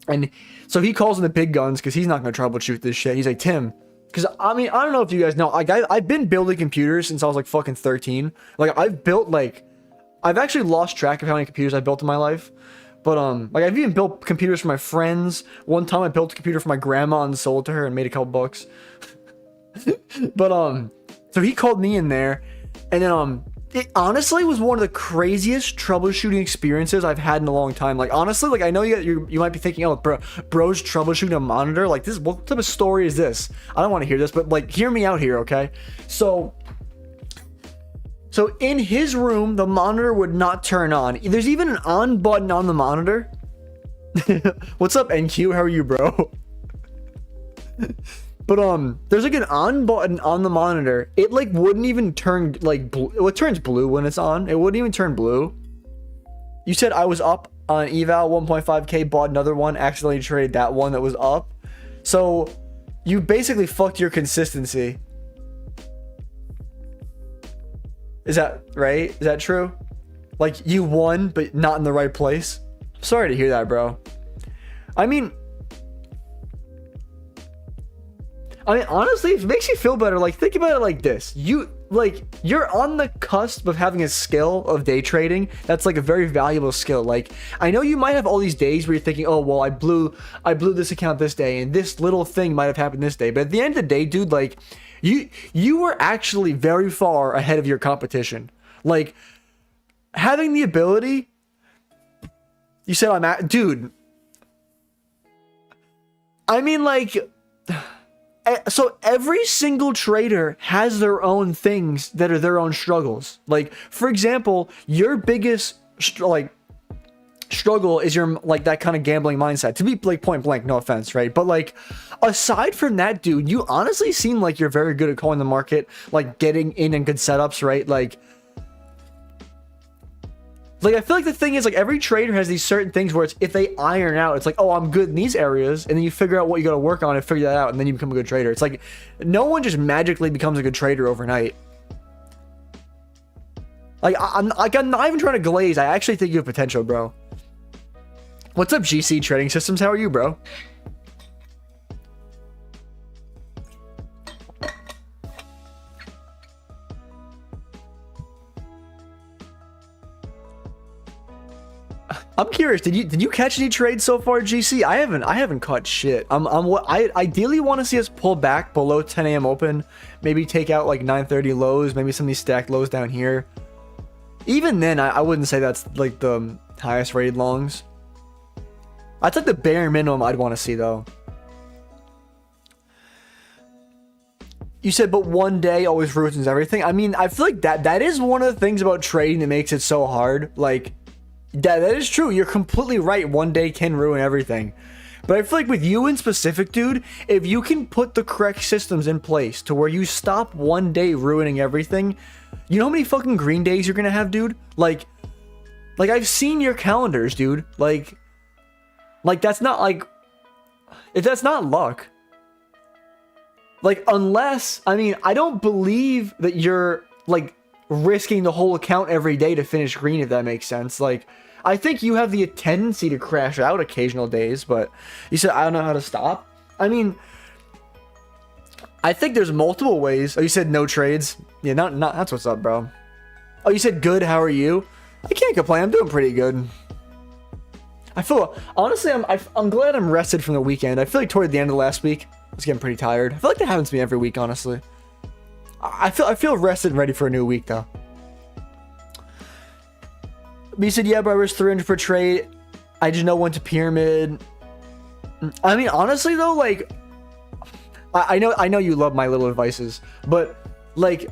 A: And so he calls in the big guns because he's not going to troubleshoot this shit. He's like, Tim, because I mean, I don't know if you guys know, like I've been building computers since I was like fucking 13. Like I've actually lost track of how many computers I built in my life. But, like, I've even built computers for my friends. One time I built a computer for my grandma and sold it to her and made a couple bucks. But, so he called me in there, and then, it honestly was one of the craziest troubleshooting experiences I've had in a long time. Like, honestly, like, I know you might be thinking, oh, bro's troubleshooting a monitor. Like, what type of story is this? I don't want to hear this, but, like, hear me out here, okay? So in his room, the monitor would not turn on. There's even an on button on the monitor. What's up, NQ? How are you, bro? But there's like an on button on the monitor. It like wouldn't even turn like blue. It turns blue when it's on. It wouldn't even turn blue. You said I was up on eval 1.5k, bought another one, accidentally traded that one that was up. So you basically fucked your consistency. Is that right? Is that true? Like, you won, but not in the right place? Sorry to hear that, bro. I mean, honestly, if it makes you feel better, like, think about it like this. You're on the cusp of having a skill of day trading. That's, like, a very valuable skill. Like, I know you might have all these days where you're thinking, oh, well, I blew this account this day, and this little thing might have happened this day. But at the end of the day, dude, like, you were actually very far ahead of your competition. Like, having the ability, you said dude, I mean, like, so every single trader has their own things that are their own struggles. Like, for example, your biggest like struggle is your like that kind of gambling mindset, to be like point blank, no offense, right? But like aside from that, dude, you honestly seem like you're very good at calling the market, like getting in good setups, right? Like I feel like the thing is, like, every trader has these certain things where it's, if they iron out, it's like, oh, I'm good in these areas, and then you figure out what you got to work on and figure that out, and then you become a good trader. It's like no one just magically becomes a good trader overnight. Like I'm not even trying to glaze. I actually think you have potential, bro. What's up, GC Trading Systems? How are you, bro? I'm curious. Did you catch any trades so far, GC? I haven't caught shit. I ideally want to see us pull back below 10 a.m. open, maybe take out like 9:30 lows, maybe some of these stacked lows down here. Even then, I wouldn't say that's like the highest rated longs. That's like the bare minimum I'd want to see, though. You said, but one day always ruins everything. I mean, I feel like that is one of the things about trading that makes it so hard. Like, that is true. You're completely right. One day can ruin everything. But I feel like with you in specific, dude, if you can put the correct systems in place to where you stop one day ruining everything, you know how many fucking green days you're gonna have, dude? Like I've seen your calendars, dude. Like that's not like, if that's not luck. Like, unless, I mean, I don't believe that you're like risking the whole account every day to finish green, if that makes sense. Like, I think you have the tendency to crash out occasional days, but you said, I don't know how to stop. I mean, I think there's multiple ways. Oh, you said no trades. Yeah, not that's what's up, bro. Oh, you said good. How are you? I can't complain. I'm doing pretty good. I feel, honestly, I'm glad I'm rested from the weekend. I feel like toward the end of last week, I was getting pretty tired. I feel like that happens to me every week, honestly. I feel rested and ready for a new week, though. But you said, yeah, bro, I was 300 per trade. I just know when to pyramid. I mean, honestly, though, like, I know you love my little advices, but, like,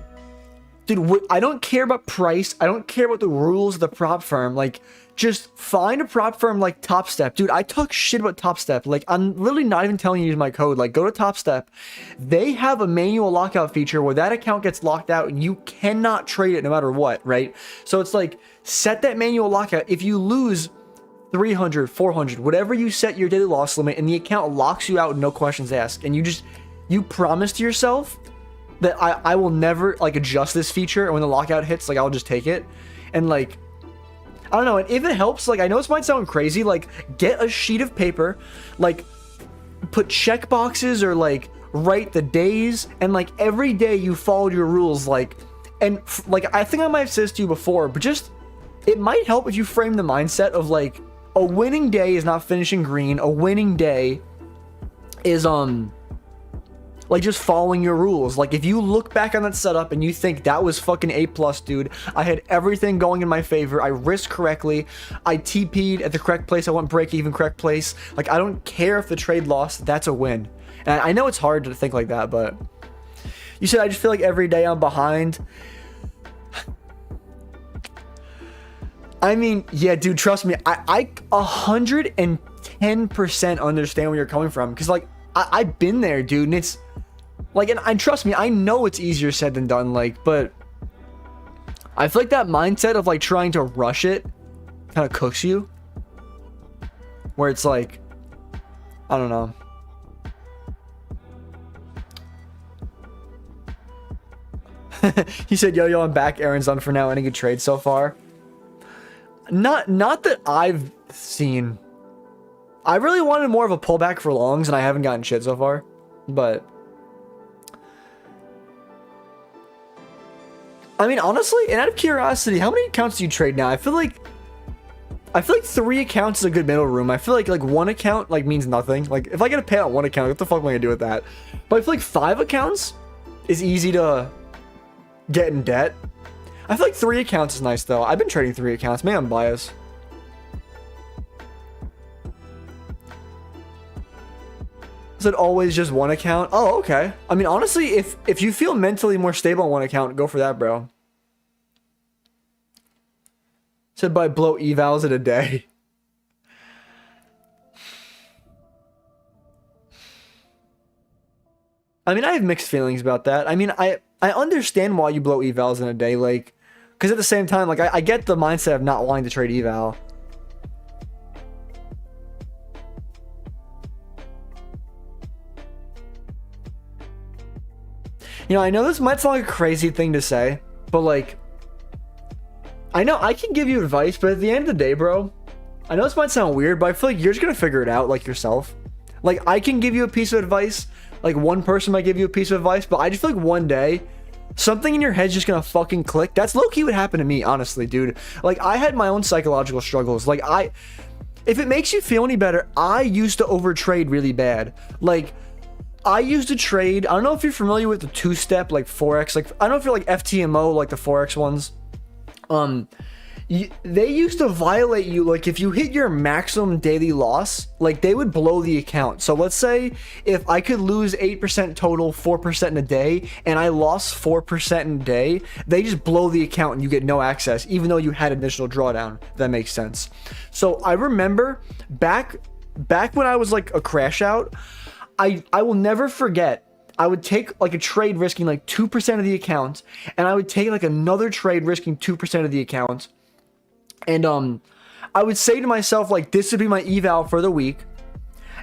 A: dude, I don't care about price. I don't care about the rules of the prop firm. Like, just find a prop firm like Top Step. Dude, I talk shit about Top Step. Like, I'm literally not even telling you to use my code. Like, go to Top Step. They have a manual lockout feature where that account gets locked out and you cannot trade it no matter what, right? So it's like, set that manual lockout. If you lose 300, 400, whatever you set your daily loss limit, and the account locks you out, no questions asked, and you promise to yourself that I will never like adjust this feature, and when the lockout hits, like, I'll just take it. And like, I don't know, and if it helps, like, I know this might sound crazy, like, get a sheet of paper, like, put check boxes, or like write the days, and like every day you followed your rules, like, and like, I think I might have said this to you before, but just, it might help if you frame the mindset of like, a winning day is not finishing green. A winning day is like just following your rules. Like, if you look back on that setup and you think that was fucking A+, dude, I had everything going in my favor, I risked correctly, I TP'd at the correct place, I went break even correct place, like, I don't care if the trade lost, that's a win. And I know it's hard to think like that, but you said, I just feel like every day I'm behind. I mean, yeah, dude, trust me, I 110% understand where you're coming from, because like, I've been there, dude, and it's like, and trust me, I know it's easier said than done, like, but I feel like that mindset of like trying to rush it kind of cooks you, where it's like, I don't know. He said, yo, I'm back. Aaron's done for now. Any good trades so far? Not that I've seen. I really wanted more of a pullback for longs, and I haven't gotten shit so far. But I mean, honestly, and out of curiosity, how many accounts do you trade now? I feel like 3 accounts is a good middle room. I feel like one account like means nothing. Like, if I get a payout on one account, what the fuck am I gonna do with that? But I feel like 5 accounts is easy to get in debt. I feel like 3 accounts is nice though. I've been trading 3 accounts. Maybe I'm biased. Is it always just one account? Oh, okay. I mean, honestly, if you feel mentally more stable on one account, go for that, bro. Said by blow evals in a day. I mean, I have mixed feelings about that. I mean, I understand why you blow evals in a day, like, because at the same time, like, I get the mindset of not wanting to trade eval. You know, I know this might sound like a crazy thing to say, but like, I know I can give you advice, but at the end of the day, bro, I know this might sound weird, but I feel like you're just gonna figure it out, like, yourself. Like, I can give you a piece of advice, like, one person might give you a piece of advice, but I just feel like one day, something in your head's just gonna fucking click. That's low-key what happened to me, honestly, dude. Like, I had my own psychological struggles. Like, if it makes you feel any better, I used to overtrade really bad. Like, I used to trade, I don't know if you're familiar with the two-step, like, Forex, like, I don't know if you're like FTMO, like the Forex ones. They used to violate you, like, if you hit your maximum daily loss, like, they would blow the account. So let's say if I could lose 8% total, 4% in a day, and I lost 4% in a day, they just blow the account and you get no access, even though you had initial drawdown. If that makes sense. So I remember back when I was like a crash out, I will never forget. I would take like a trade risking like 2% of the account, and I would take like another trade risking 2% of the account. And I would say to myself, like, this would be my eval for the week.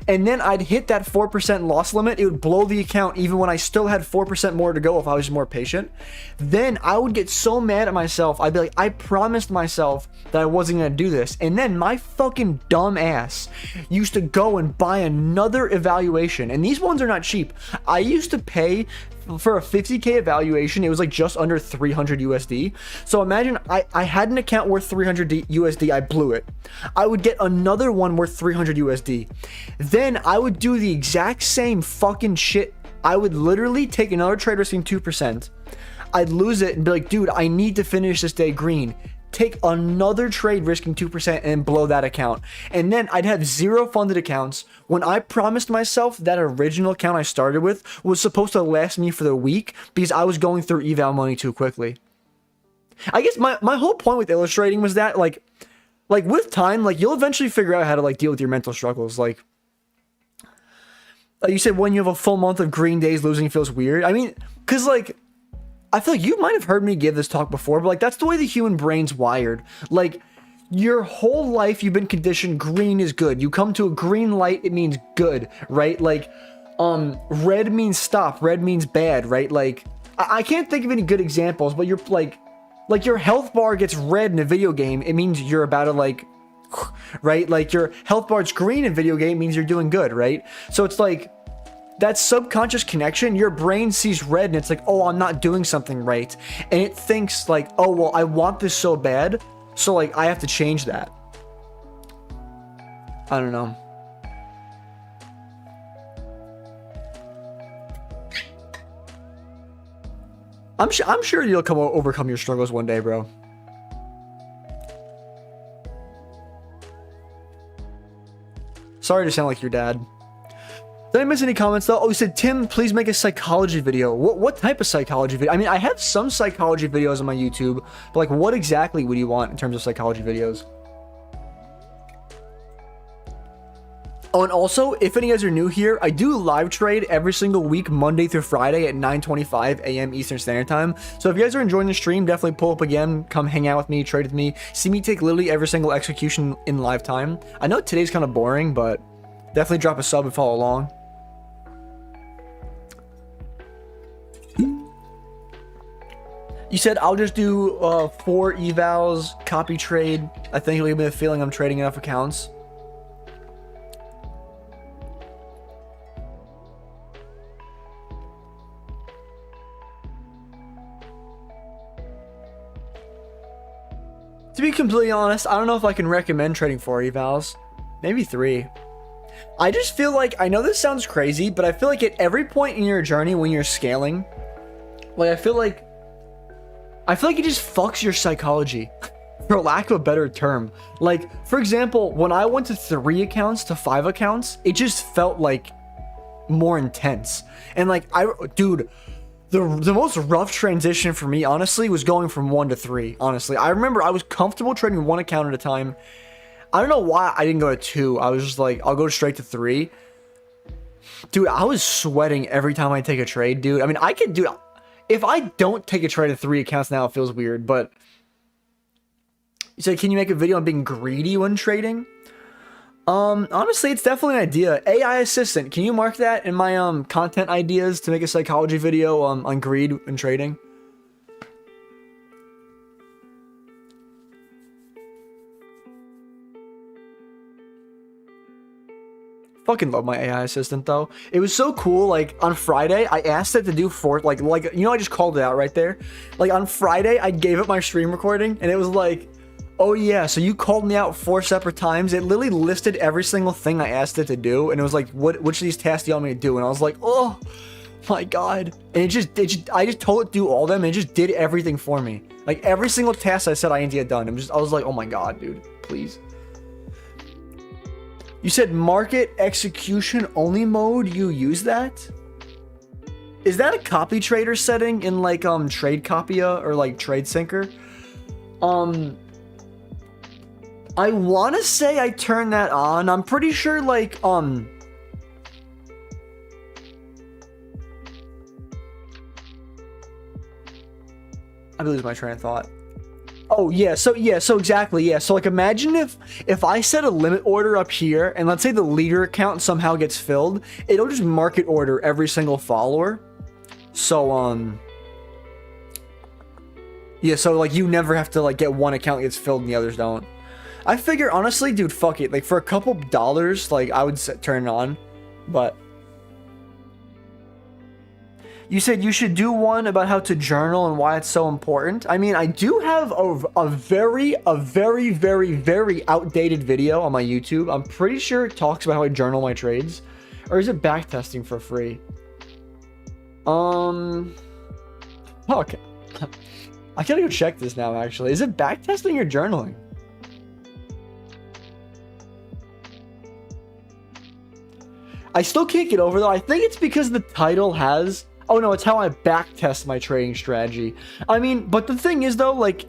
A: And then I'd hit that 4% loss limit. It would blow the account even when I still had 4% more to go if I was more patient. Then I would get so mad at myself. I'd be like, I promised myself that I wasn't going to do this. And then my fucking dumb ass used to go and buy another evaluation. And these ones are not cheap. I used to pay for a 50K evaluation. It was like just under 300 USD. So imagine I had an account worth 300 USD. I blew it. I would get another one worth 300 USD. Then I would do the exact same fucking shit. I would literally take another trade risking 2%. I'd lose it and be like, dude, I need to finish this day green. Take another trade risking 2% and blow that account. And then I'd have 0 funded accounts when I promised myself that original account I started with was supposed to last me for the week because I was going through eval money too quickly. I guess my whole point with illustrating was that like with time, like, you'll eventually figure out how to like deal with your mental struggles. Like you said, when you have a full month of green days, losing feels weird. I mean, cause like, I feel like you might have heard me give this talk before, but like, that's the way the human brain's wired. Like, your whole life you've been conditioned green is good. You come to a green light, it means good, right? Like, red means stop, red means bad, right? Like, I can't think of any good examples, but you're like your health bar gets red in a video game, it means you're about to like, right? Like, your health bar's green in video game means you're doing good, right? So it's like, that subconscious connection, your brain sees red and it's like, oh, I'm not doing something right. And it thinks like, oh, well, I want this so bad, so like, I have to change that. I don't know. I'm sure you'll overcome your struggles one day, bro. Sorry to sound like your dad. Did I miss any comments though? Oh, you said, Tim, please make a psychology video. What type of psychology video? I mean, I have some psychology videos on my YouTube, but like, what exactly would you want in terms of psychology videos? Oh, and also, if any of you guys are new here, I do live trade every single week, Monday through Friday at 9:25 AM Eastern Standard Time. So if you guys are enjoying the stream, definitely pull up again, come hang out with me, trade with me, see me take literally every single execution in live time. I know today's kind of boring, but definitely drop a sub and follow along. You said I'll just do 4 evals, copy trade. I think it'll give me the feeling I'm trading enough accounts. To be completely honest, I don't know if I can recommend trading 4 evals. Maybe 3. I just feel like, I know this sounds crazy, but I feel like at every point in your journey when you're scaling, like, I feel like it just fucks your psychology, for lack of a better term. Like, for example, when I went to 3 accounts to 5 accounts, it just felt like more intense. And like, dude, The most rough transition for me, honestly, was going from 1 to 3. Honestly, I remember I was comfortable trading 1 account at a time. I don't know why I didn't go to 2. I was just like, I'll go straight to 3. Dude, I was sweating every time I take a trade, dude. I mean, I could do... If I don't take a trade of 3 accounts now, it feels weird, but... You said, can you make a video on being greedy when trading? Honestly, it's definitely an idea. AI assistant, can you mark that in my content ideas to make a psychology video on greed and trading? Fucking love my AI assistant though. It was so cool. Like on Friday, I asked it to do like you know, I just called it out right there. Like on Friday, I gave it my stream recording, and it was like, oh yeah, so you called me out 4 separate times. It literally listed every single thing I asked it to do, and it was like, which of these tasks do you want me to do? And I was like, oh my god. And I just told it to do all of them, and it just did everything for me. Like every single task I said I need to get done. I was like, oh my god, dude, please. You said market execution only mode, you use that? Is that a copy trader setting in like Trade Copia or like Trade Syncer? I want to say I turned that on. I'm pretty sure like I lose my train of thought. Oh yeah, so exactly, yeah. So like imagine if I set a limit order up here, and let's say the leader account somehow gets filled, it'll just market order every single follower. So yeah, so like you never have to like get one account gets filled and the others don't. I figure honestly, dude, fuck it. Like for a couple dollars, like I would turn it on, but you said you should do one about how to journal and why it's so important. I mean, I do have a very outdated video on my YouTube. I'm pretty sure it talks about how I journal my trades. Or is it backtesting for free? Okay. I gotta go check this now, actually. Is it backtesting or journaling? I still can't get over though. I think it's because the title has... Oh no, it's how I backtest my trading strategy. I mean, but the thing is though, like,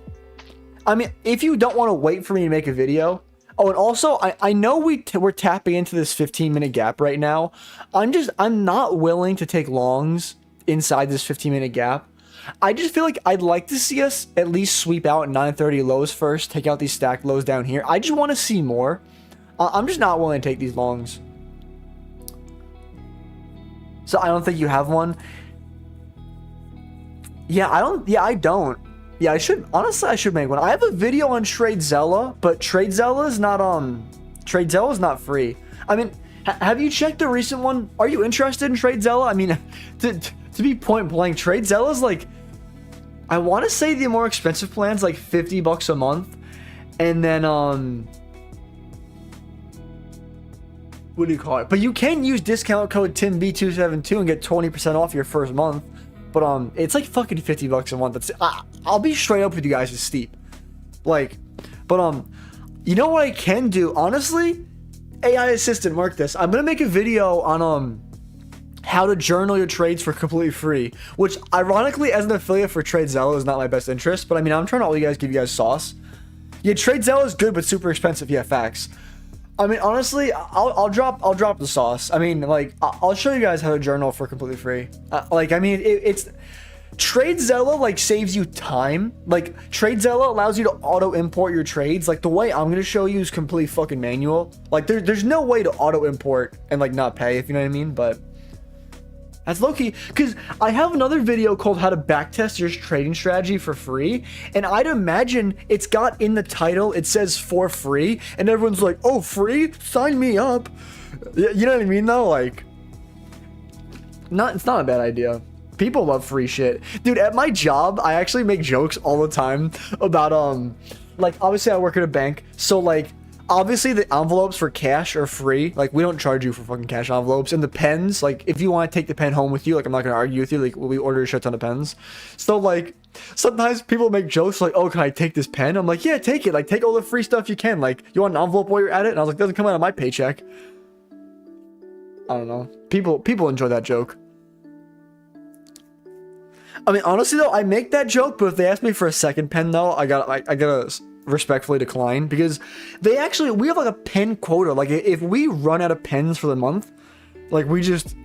A: I mean, if you don't want to wait for me to make a video. Oh, and also, I know we're tapping into this 15-minute gap right now. I'm not willing to take longs inside this 15-minute gap. I just feel like I'd like to see us at least sweep out 930 lows first, take out these stacked lows down here. I just want to see more. I'm just not willing to take these longs. So I don't think you have one. Yeah, I don't. Yeah, I should. Honestly, I should make one. I have a video on TradeZella, but TradeZella is not TradeZella is not free. I mean, have you checked the recent one? Are you interested in TradeZella? I mean, to be point blank, TradeZella is like, I want to say the more expensive plan's like $50 a month, and then what do you call it? But you can use discount code TIMB272 and get 20% off your first month. But it's like fucking $50 a month. That's I'll be straight up with you guys. It's steep. Like, but you know what I can do? Honestly, AI assistant, mark this. I'm gonna make a video on how to journal your trades for completely free. Which ironically, as an affiliate for TradeZella, is not my best interest. But I mean, I'm trying to all you guys give you guys sauce. Yeah, TradeZella is good, but super expensive. Yeah, facts. I mean, honestly, I'll drop the sauce. I mean, like, I'll show you guys how to journal for completely free. Like, I mean, it's TradeZella like saves you time. Like, TradeZella allows you to auto import your trades. Like, the way I'm gonna show you is completely fucking manual. Like, there's no way to auto import and like not pay, if you know what I mean. But that's low-key, because I have another video called how to backtest your trading strategy for free, and I'd imagine it's got in the title, it says for free, and everyone's like, oh, free? Sign me up. You know what I mean, though? Like, it's not a bad idea. People love free shit. Dude, at my job, I actually make jokes all the time about, like, obviously I work at a bank, so, like, obviously the envelopes for cash are free. Like, we don't charge you for fucking cash envelopes. And the pens, like, if you want to take the pen home with you, like, I'm not gonna argue with you, like, we order a shit ton of pens. So, like, sometimes people make jokes like, oh, can I take this pen? I'm like, yeah, take it. Like, take all the free stuff you can. Like, you want an envelope while you're at it? And I was like, doesn't come out of my paycheck. I don't know. People enjoy that joke. I mean, honestly though, I make that joke, but if they ask me for a second pen though, I gotta respectfully decline, because we have like a pen quota. Like if we run out of pens for the month, like we just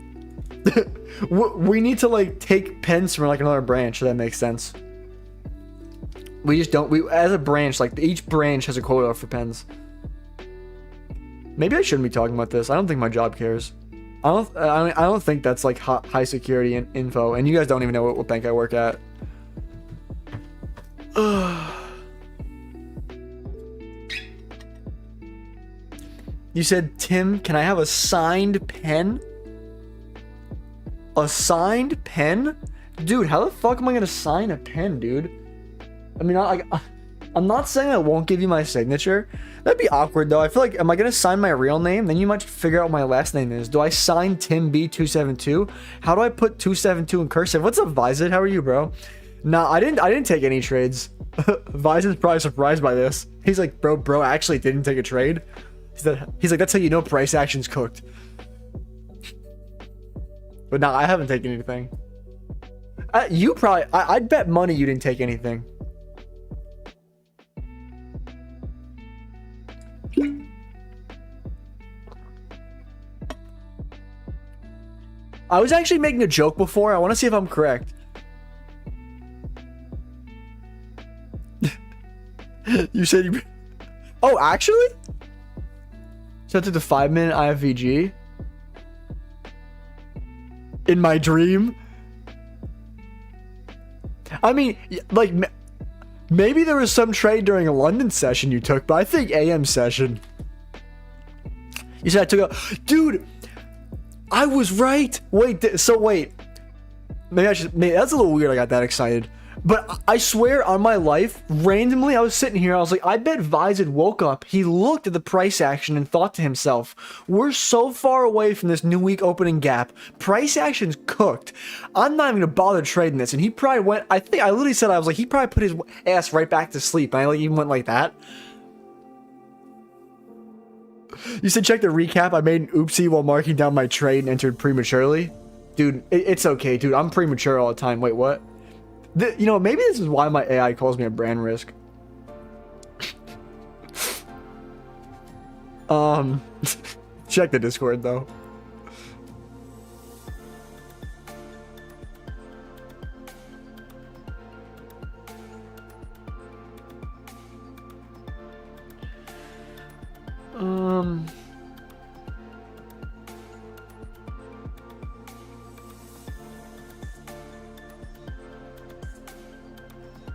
A: we need to like take pens from like another branch. If that makes sense. We just don't. We as a branch, like each branch has a quota for pens. Maybe I shouldn't be talking about this. I don't think my job cares. I don't think that's like high security info, and you guys don't even know what bank I work at. You said, Tim, can I have a signed pen? A signed pen? Dude, how the fuck am I gonna sign a pen, dude? I mean, I'm not saying I won't give you my signature. That'd be awkward, though. I feel like, am I gonna sign my real name? Then you might figure out what my last name is. Do I sign Tim B272? How do I put 272 in cursive? What's up, Vizit? How are you, bro? Nah, I didn't take any trades. Vizit's probably surprised by this. He's like, bro, I actually didn't take a trade. He's like, that's how you know price action's cooked. But nah, I haven't taken anything. You probably, I'd bet money you didn't take anything. I was actually making a joke before. I want to see if I'm correct. You said you... Oh, actually? So I took the 5-minute IFVG? In my dream? I mean, like, maybe there was some trade during a London session you took, but I think AM session. You said I took a... Dude! I was right. Wait. Maybe that's a little weird. I got that excited, but I swear on my life, randomly, I was sitting here. I was like, I bet Vizid woke up. He looked at the price action and thought to himself, "We're so far away from this new week opening gap. Price action's cooked. I'm not even gonna bother trading this." And he probably went. I literally said, I was like, he probably put his ass right back to sleep. And I like even went like that. You said check the recap. I made an oopsie while marking down my trade and entered prematurely. Dude, it's okay, dude. I'm premature all the time. Wait, what? You know, maybe this is why my AI calls me a brand risk. Check the Discord, though.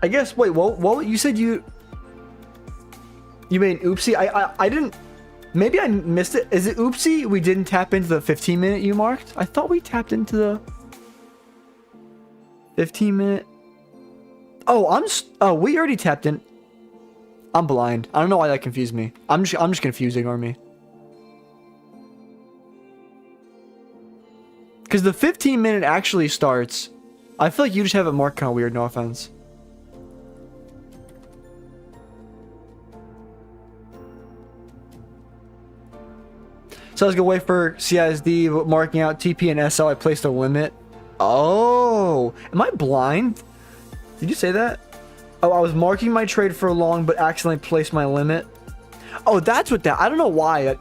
A: I guess, wait, what you said you made oopsie? I didn't, maybe I missed it. Is it oopsie we didn't tap into the 15-minute you marked? I thought we tapped into the 15-minute. Oh, we already tapped in. I'm blind. I don't know why that confused me. I'm just confused, ignore me. Because the 15-minute actually starts. I feel like you just have it marked kind of weird, no offense. So I was gonna wait for CISD marking out TP and SL. I placed a limit. Oh, am I blind? Did you say that? Oh, I was marking my trade for long, but accidentally placed my limit. Oh, that's what that. I don't know why.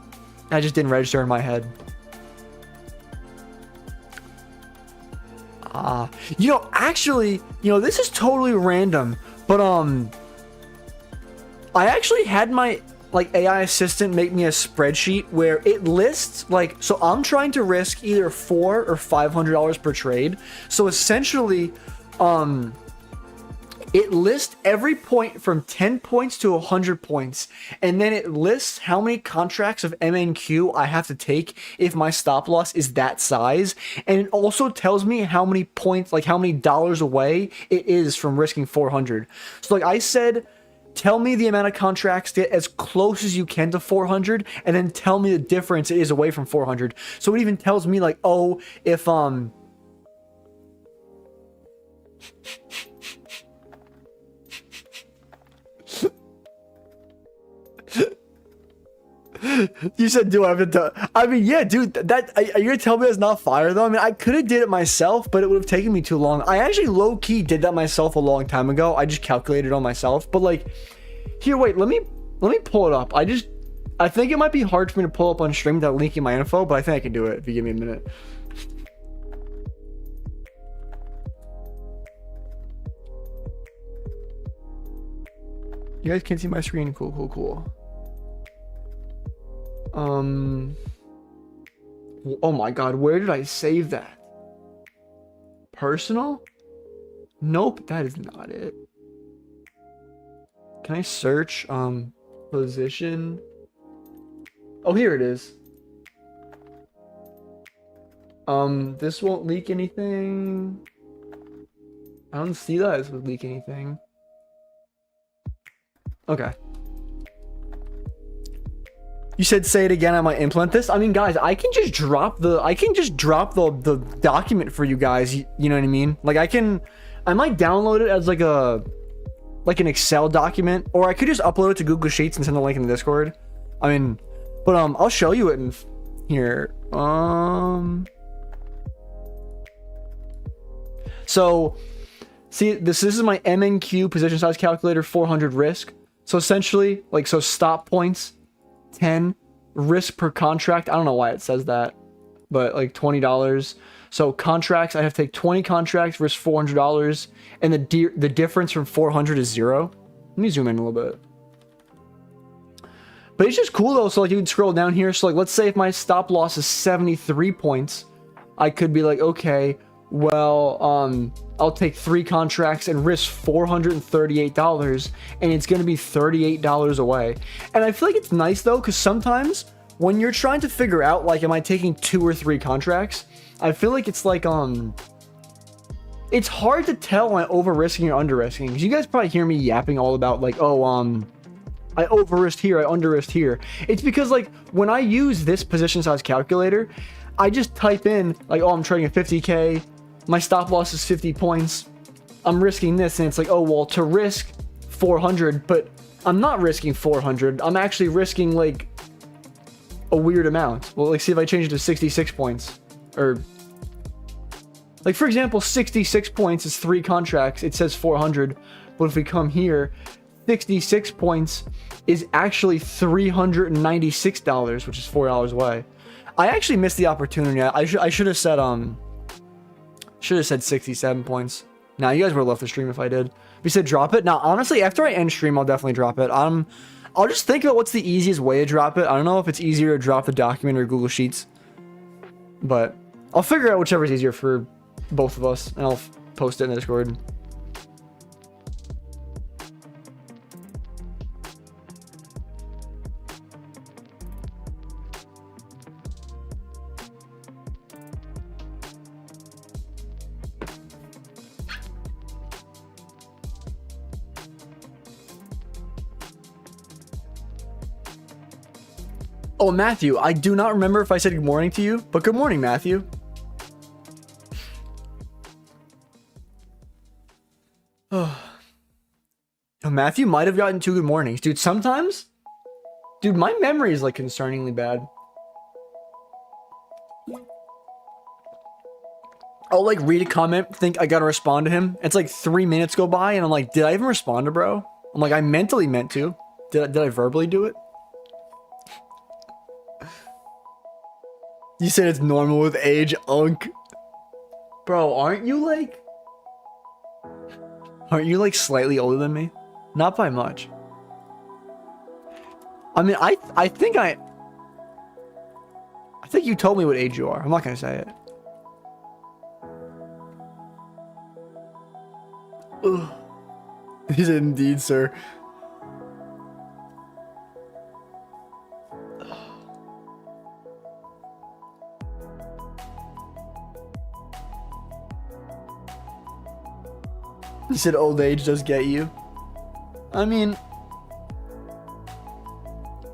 A: I just didn't register in my head. You know, actually, you know, this is totally random, but I actually had my like AI assistant make me a spreadsheet where it lists like, so I'm trying to risk either $400 or $500 per trade. So essentially, it lists every point from 10 points to 100 points. And then it lists how many contracts of MNQ I have to take if my stop loss is that size. And it also tells me how many points, like how many dollars away it is from risking 400. So like I said, tell me the amount of contracts, get as close as you can to 400, and then tell me the difference it is away from 400. So it even tells me like, oh, if You said, do I have to? I mean, yeah, dude. Are you gonna tell me it's not fire though? I mean, I could have did it myself, but it would have taken me too long. I actually low key did that myself a long time ago. I just calculated on myself. But like, here, wait. Let me pull it up. I think it might be hard for me to pull up on stream without linking my info, but I think I can do it if you give me a minute. You guys can see my screen. Cool. Oh my god, where did I save that? Personal? Nope, that is not it. Can I search position? Oh, here it is. This won't leak anything. I don't see that this would leak anything. Okay. You said say it again, I might implement this. I mean, guys, I can just drop the document for you guys. You know what I mean? Like I might download it as like an Excel document, or I could just upload it to Google Sheets and send the link in the Discord. I mean, but I'll show you it in here. So see, this is my MNQ position size calculator, 400 risk. So essentially, like, so stop points 10, risk per contract. I don't know why it says that, but like $20. So contracts, I have to take 20 contracts, risk $400, and the difference from 400 is 0. Let me zoom in a little bit. But it's just cool though. So like you can scroll down here. So like, let's say if my stop loss is 73 points, I could be like, okay, well, I'll take 3 contracts and risk $438, and it's going to be $38 away. And I feel like it's nice though, because sometimes when you're trying to figure out, like, am I taking 2 or 3 contracts? I feel like it's like, it's hard to tell when I'm over risking or under risking. Because you guys probably hear me yapping all about like, oh, I over risked here, I under risked here. It's because like when I use this position size calculator, I just type in like, oh, I'm trading at 50K. My stop loss is 50 points. I'm risking this, and it's like, oh, well, to risk 400, but I'm not risking 400. I'm actually risking like a weird amount. Well, like, see if I change it to 66 points, or like, for example, 66 points is 3 contracts. It says 400, but if we come here, 66 points is actually $396, which is $4 away. I actually missed the opportunity. I should have said 67 points. Now you guys would have left the stream if I did. If you said drop it. Now honestly, after I end stream, I'll definitely drop it. I'll just think about what's the easiest way to drop it. I don't know if it's easier to drop the document or Google Sheets, but I'll figure out whichever is easier for both of us, and I'll post it in the Discord. Oh, Matthew, I do not remember if I said good morning to you, but good morning, Matthew. Oh, Matthew might have gotten 2 good mornings. Dude, sometimes, dude, my memory is like concerningly bad. I'll like read a comment, think I gotta respond to him. It's like 3 minutes go by, and I'm like, did I even respond to bro? I'm like, I mentally meant to. Did I verbally do it? You said it's normal with age, Unk. Bro, aren't you like slightly older than me? Not by much. I mean, I think you told me what age you are. I'm not gonna say it. Ugh. He said, indeed, sir. He said old age does get you. I mean,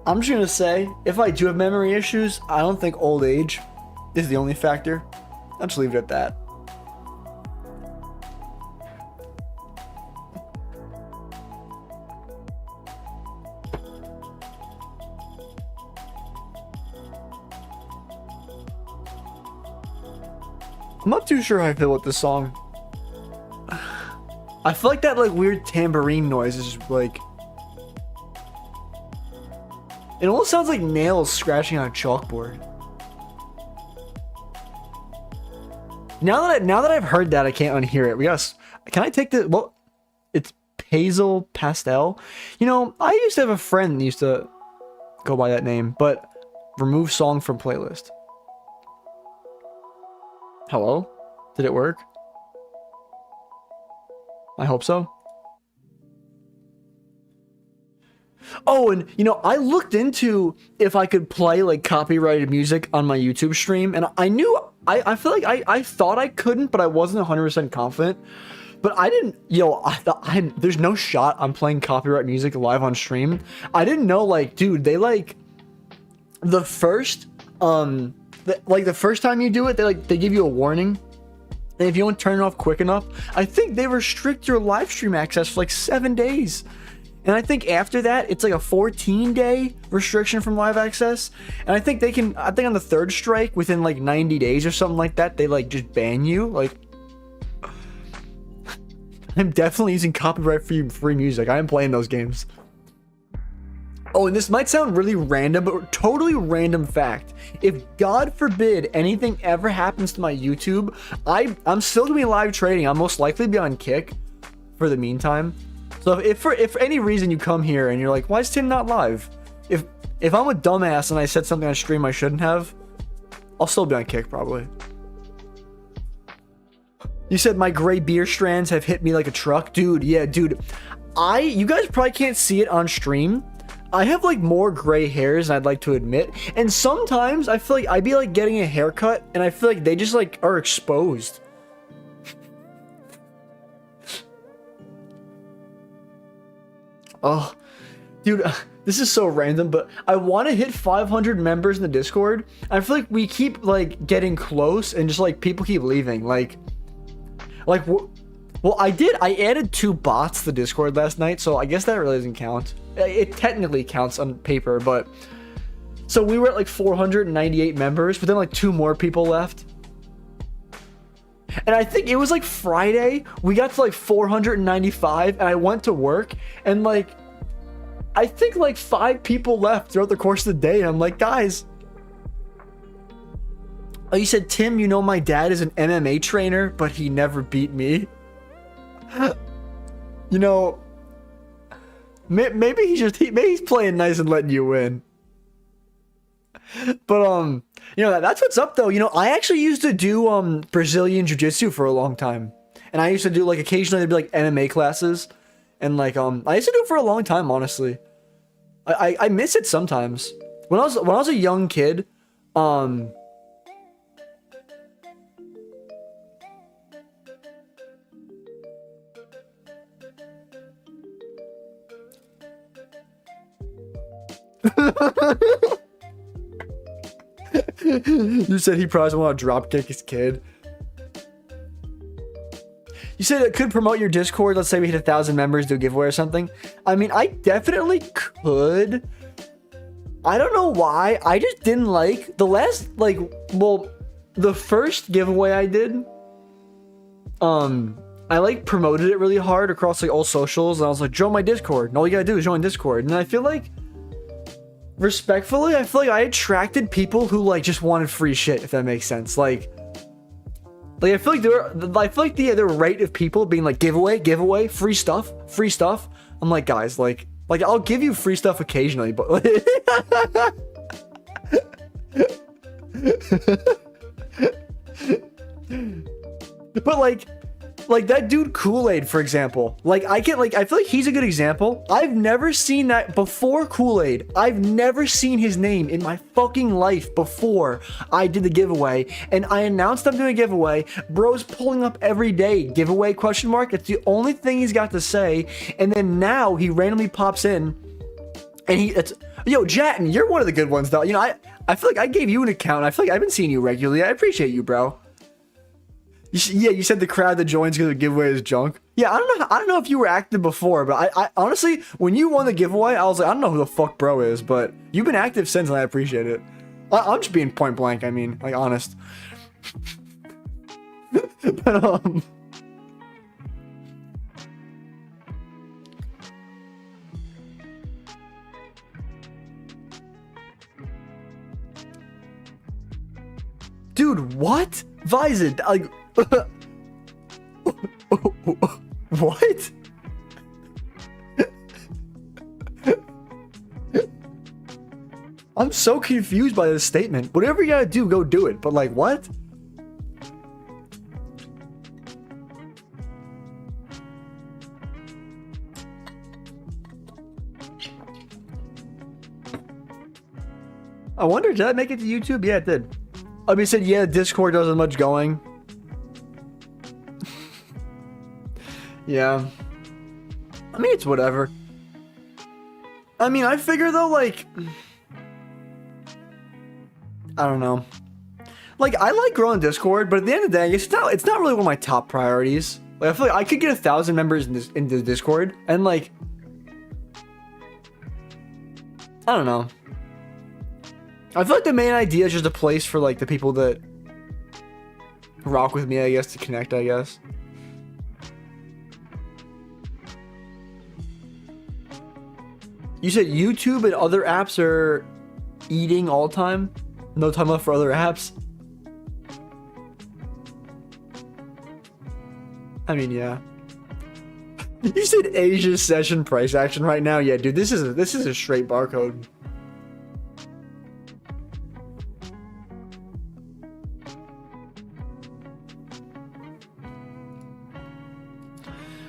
A: I'm just gonna say, if I do have memory issues, I don't think old age is the only factor. I'll just leave it at that. I'm not too sure how I feel with this song. I feel like that like weird tambourine noise is just like, it almost sounds like nails scratching on a chalkboard. Now that I've heard that, I can't unhear it. Can I take the, well, it's Hazel Pastel. You know, I used to have a friend that used to go by that name, but remove song from playlist. Hello? Did it work? I hope so. Oh, and you know, I looked into if I could play like copyrighted music on my YouTube stream, and I knew, I feel like I thought I couldn't, but I wasn't 100% confident. But I didn't, yo, I thought there's no shot I'm playing copyright music live on stream. I didn't know, like, dude, they like, the first time you do it, they give you a warning. And if you don't turn it off quick enough, I think they restrict your live stream access for like 7 days. And I think after that, it's like a 14-day restriction from live access. And I think I think on the third strike, within like 90 days or something like that, they like just ban you. Like, I'm definitely using copyright-free music. I am playing those games. Oh, and this might sound really random, but totally random fact. If God forbid anything ever happens to my YouTube, I'm still gonna be live trading. I'll most likely be on Kick for the meantime. So if for any reason you come here and you're like, why is Tim not live? If I'm a dumbass and I said something on stream I shouldn't have, I'll still be on Kick probably. You said my gray beer strands have hit me like a truck. Dude, yeah, dude. You guys probably can't see it on stream. I have like more gray hairs than I'd like to admit. And sometimes I feel like I'd be like getting a haircut and I feel like they just like are exposed. Oh, dude, this is so random, but I want to hit 500 members in the Discord. I feel like we keep like getting close and just like people keep leaving. Like, well, I added 2 bots to the Discord last night, so I guess that really doesn't count. It technically counts on paper, but so we were at like 498 members, but then like 2 more people left. And I think it was like Friday, we got to like 495, and I went to work, and like, I think like 5 people left throughout the course of the day, and I'm like, guys. Oh, you said, Tim, you know my dad is an MMA trainer, but he never beat me. You know, maybe he's playing nice and letting you win. But you know, that's what's up though. You know, I actually used to do Brazilian jiu-jitsu for a long time, and I used to do like occasionally there'd be like MMA classes, and like I used to do it for a long time. Honestly, I miss it sometimes. When I was a young kid, You said he probably doesn't want to dropkick his kid. You said it could promote your Discord. Let's say we hit 1,000 members, do a giveaway or something. I mean, I definitely could. I don't know why. I just didn't like the last, like, well, the first giveaway I did. I like promoted it really hard across like all socials, and I was like, join my Discord. And all you gotta do is join Discord. And I feel like, respectfully, I feel like I attracted people who like just wanted free shit, if that makes sense. Like I feel like the rate of people being like giveaway, free stuff. I'm like, guys, like I'll give you free stuff occasionally, but but like that dude Kool-Aid, for example. Like I feel like he's a good example. I've never seen that before Kool-Aid. I've never seen his name in my fucking life before I did the giveaway. And I announced I'm doing a giveaway. Bro's pulling up every day. Giveaway ? It's the only thing he's got to say. And then now he randomly pops in. And yo, Jatin, you're one of the good ones though. You know, I feel like I gave you an account. I feel like I've been seeing you regularly. I appreciate you, bro. Yeah, you said the crowd that joins because the giveaway is junk. Yeah, I don't know if you were active before, but I honestly, when you won the giveaway, I was like, I don't know who the fuck bro is, but you've been active since, and I appreciate it. I'm just being point blank. I mean, like, honest. But, dude, what? Visor, like, what? I'm so confused by this statement. Whatever you gotta do, go do it. But like, what? I wonder, did that make it to YouTube? Yeah, it did. I mean, it said, yeah, Discord doesn't much going. Yeah. I mean, it's whatever. I mean, I figure though, like, I don't know. Like, I like growing Discord, but at the end of the day, it's not really one of my top priorities. Like, I feel like I could get 1,000 members in the Discord, and like, I don't know. I feel like the main idea is just a place for like the people that rock with me, I guess, to connect, I guess. You said YouTube and other apps are eating all time? No time left for other apps? I mean, yeah. You said Asia's session price action right now? Yeah, dude, this is a straight barcode.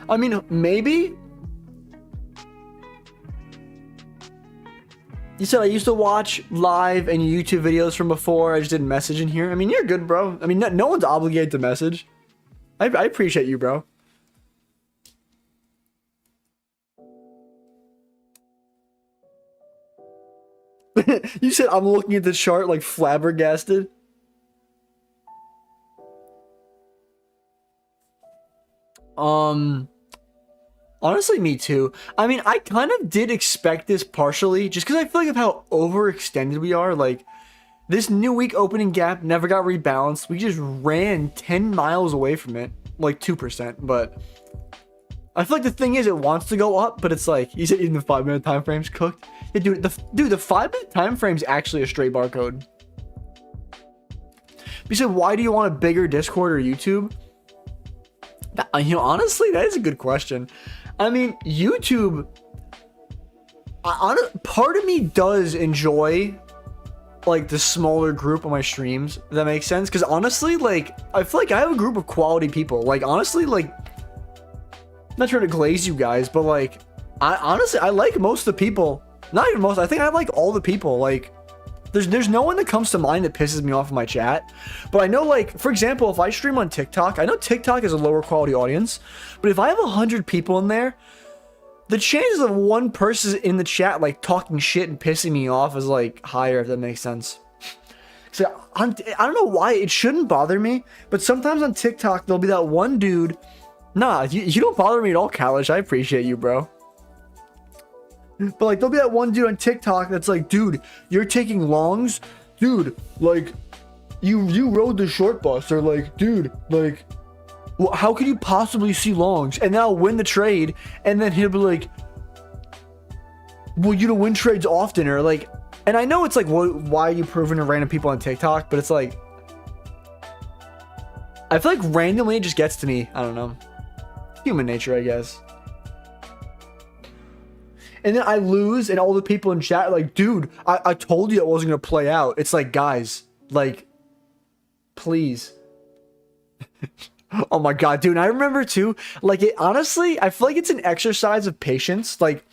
A: I mean, maybe. You said I used to watch live and YouTube videos from before. I just didn't message in here. I mean, you're good, bro. I mean, no one's obligated to message. I appreciate you, bro. You said I'm looking at the chart like flabbergasted. Honestly, me too. I mean, I kind of did expect this partially, just because I feel like of how overextended we are. Like, this new week opening gap never got rebalanced. We just ran 10 miles away from it, like 2%. But I feel like the thing is, it wants to go up, but it's like, you said even the 5-minute time frame's cooked. Yeah, dude, the 5-minute time frame's actually a straight barcode. You said, why do you want a bigger Discord or YouTube? You know, honestly, that is a good question. I mean, YouTube, part of me does enjoy like the smaller group on my streams, if that makes sense. Because honestly, like, I feel like I have a group of quality people. Like, honestly, like, I'm not trying to glaze you guys, but like, I like most of the people. Not even most, I think I like all the people. Like, there's no one that comes to mind that pisses me off in my chat. But I know, like, for example, if I stream on TikTok, I know TikTok is a lower quality audience, but if I have 100 people in there, the chances of one person in the chat, like, talking shit and pissing me off is, like, higher, if that makes sense. So, I don't know why, it shouldn't bother me, but sometimes on TikTok, there'll be that one dude. Nah, you don't bother me at all, Kalish. I appreciate you, bro. But like, there'll be that one dude on TikTok that's like, dude, you're taking longs? Dude, like, you rode the short bus. Or like, dude, like, well, how could you possibly see longs? And then I'll win the trade, and then he'll be like, well, you don't win trades often. Or like, and I know it's like, why are you proving to random people on TikTok? But it's like, I feel like randomly it just gets to me. I don't know. Human nature, I guess. And then I lose, and all the people in chat are like, dude, I told you it wasn't going to play out. It's like, guys, like, please. Oh my god, dude. And I remember too, like, it honestly, I feel like it's an exercise of patience. Like,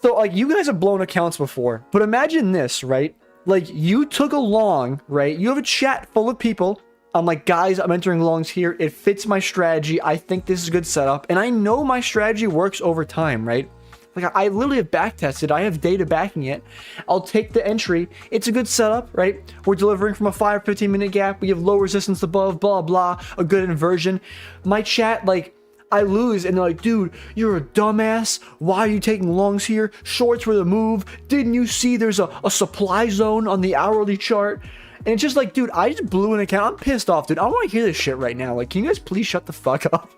A: so, like, you guys have blown accounts before, but imagine this, right? Like, you took a long, right? You have a chat full of people. I'm like, guys, I'm entering longs here. It fits my strategy. I think this is a good setup. And I know my strategy works over time, right? Like, I literally have backtested. I have data backing it. I'll take the entry. It's a good setup, right? We're delivering from a 5-15 minute gap. We have low resistance above, blah, blah, a good inversion. My chat, like, I lose, and they're like, dude, you're a dumbass. Why are you taking longs here? Shorts were the move. Didn't you see there's a supply zone on the hourly chart? And it's just like, dude, I just blew an account. I'm pissed off, dude. I don't want to hear this shit right now. Like, can you guys please shut the fuck up?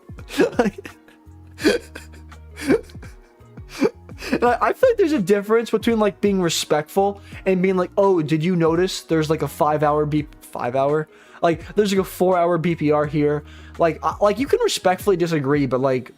A: Like, I feel like there's a difference between like being respectful and being like, oh, did you notice there's like a 5 hour like there's like a 4 hour BPR here. Like you can respectfully disagree, but like,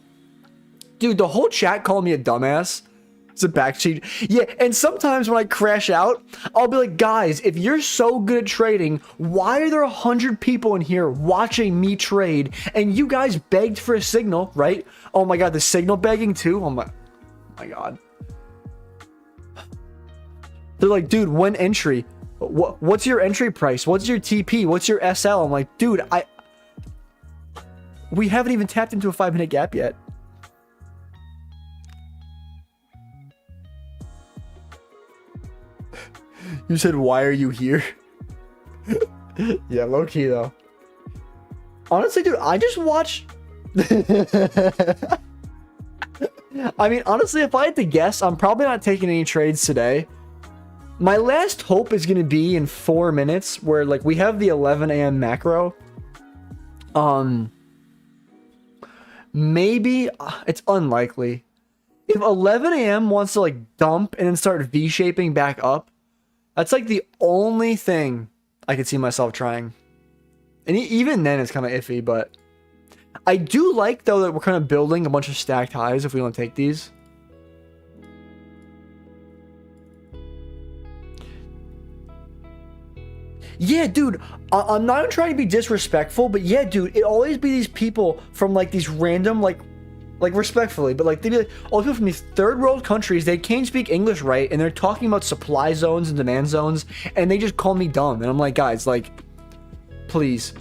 A: dude, the whole chat called me a dumbass. It's a backseat. Yeah, and sometimes when I crash out, I'll be like, guys, if you're so good at trading, why are there 100 people in here watching me trade? And you guys begged for a signal, right? Oh my god, the signal begging too? Oh my god. They're like, dude, when entry? What's your entry price? What's your TP? What's your SL? I'm like, dude, we haven't even tapped into a 5-minute gap yet. You said, why are you here? Yeah, low key though. Honestly, dude, I just watch. I mean, honestly, if I had to guess, I'm probably not taking any trades today. My last hope is going to be in 4 minutes where like we have the 11 a.m. macro. Maybe it's unlikely. If 11 a.m. wants to like dump and then start V-shaping back up, that's like the only thing I could see myself trying. And even then it's kind of iffy, but I do like though that we're kind of building a bunch of stacked highs if we want to take these. Yeah, dude, I'm not trying to be disrespectful, but yeah, dude, it always be these people from like these random, like respectfully, but like they'd be like, all people from these third world countries, they can't speak English right, and they're talking about supply zones and demand zones, and they just call me dumb, and I'm like, guys, like, please.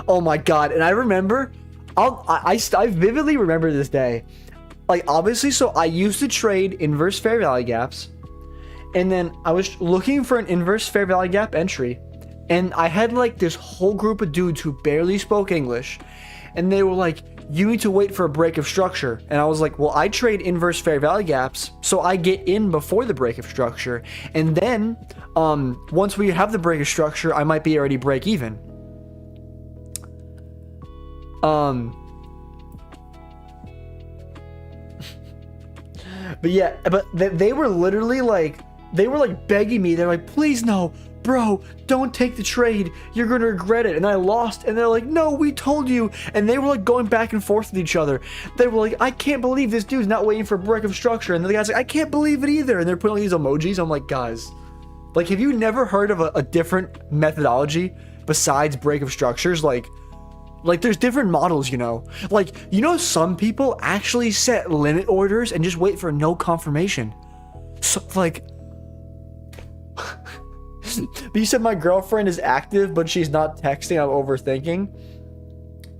A: Oh my god, and I remember, I vividly remember this day. Like, obviously, so I used to trade inverse fair value gaps, and then I was looking for an inverse fair value gap entry, and I had like this whole group of dudes who barely spoke English, and they were like, you need to wait for a break of structure. And I was like, well, I trade inverse fair value gaps, so I get in before the break of structure, and then once we have the break of structure, I might be already break even. But yeah, but they were literally like, they were like begging me. They're like, please no, bro, don't take the trade. You're going to regret it. And I lost. And they're like, no, we told you. And they were like going back and forth with each other. They were like, I can't believe this dude's not waiting for a break of structure. And the guy's like, I can't believe it either. And they're putting all these emojis. I'm like, guys, like, have you never heard of a different methodology besides break of structures? Like there's different models, you know, like, you know, some people actually set limit orders and just wait for no confirmation. So like, but you said my girlfriend is active, but she's not texting. I'm overthinking.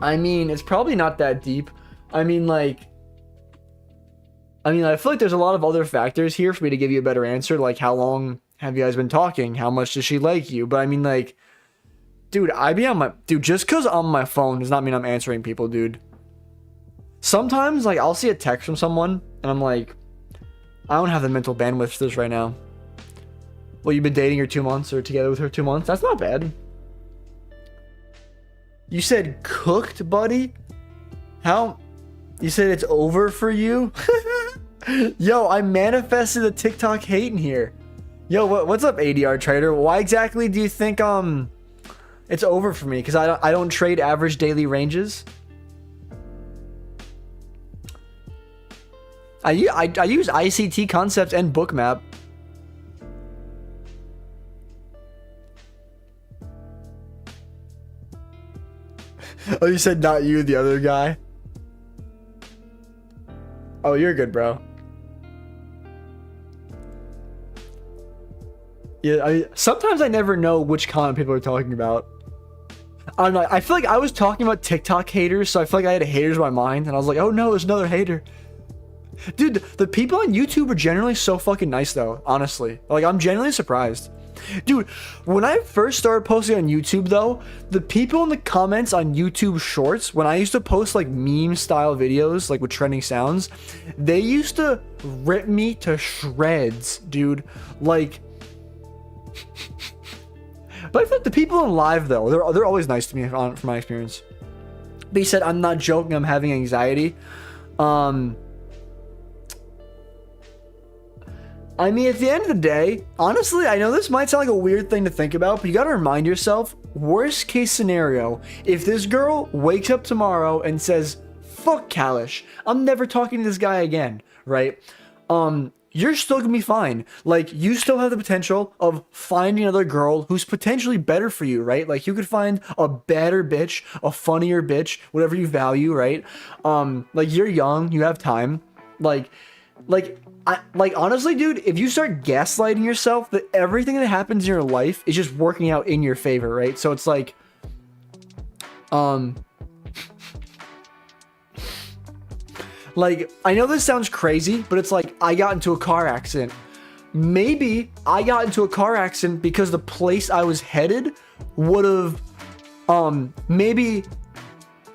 A: I mean, it's probably not that deep. I mean, I feel like there's a lot of other factors here for me to give you a better answer. Like, how long have you guys been talking? How much does she like you? But I mean, like, dude, just because I'm on my phone does not mean I'm answering people, dude. Sometimes, like, I'll see a text from someone, and I'm like, I don't have the mental bandwidth for this right now. Well, you've been dating her 2 months, or together with her 2 months? That's not bad. You said cooked, buddy? How? You said it's over for you? Yo, I manifested a TikTok hate in here. Yo, what's up, ADR trader? Why exactly do you think, it's over for me? Because I don't trade average daily ranges. I use ICT concepts and bookmap. Oh, you said not you, the other guy? Oh, you're good, bro. Yeah, sometimes I never know which comment people are talking about. I don't know. I feel like I was talking about TikTok haters, so I feel like I had haters in my mind, and I was like, oh no, there's another hater. Dude, the people on YouTube are generally so fucking nice, though, honestly. Like, I'm genuinely surprised. Dude, when I first started posting on YouTube though, the people in the comments on YouTube Shorts, when I used to post like meme style videos, like with trending sounds, they used to rip me to shreds, dude. Like, but I feel like the people in live though, they're always nice to me from my experience. But he said, I'm not joking, I'm having anxiety. I mean, at the end of the day, honestly, I know this might sound like a weird thing to think about, but you gotta remind yourself, worst case scenario, if this girl wakes up tomorrow and says, fuck Kalish, I'm never talking to this guy again, right? You're still gonna be fine. Like, you still have the potential of finding another girl who's potentially better for you, right? Like, you could find a better bitch, a funnier bitch, whatever you value, right? Like, you're young, you have time. Like, honestly, dude, if you start gaslighting yourself that everything that happens in your life is just working out in your favor, right? So it's like, like, I know this sounds crazy, but it's like, I got into a car accident. Maybe I got into a car accident because the place I was headed would have, maybe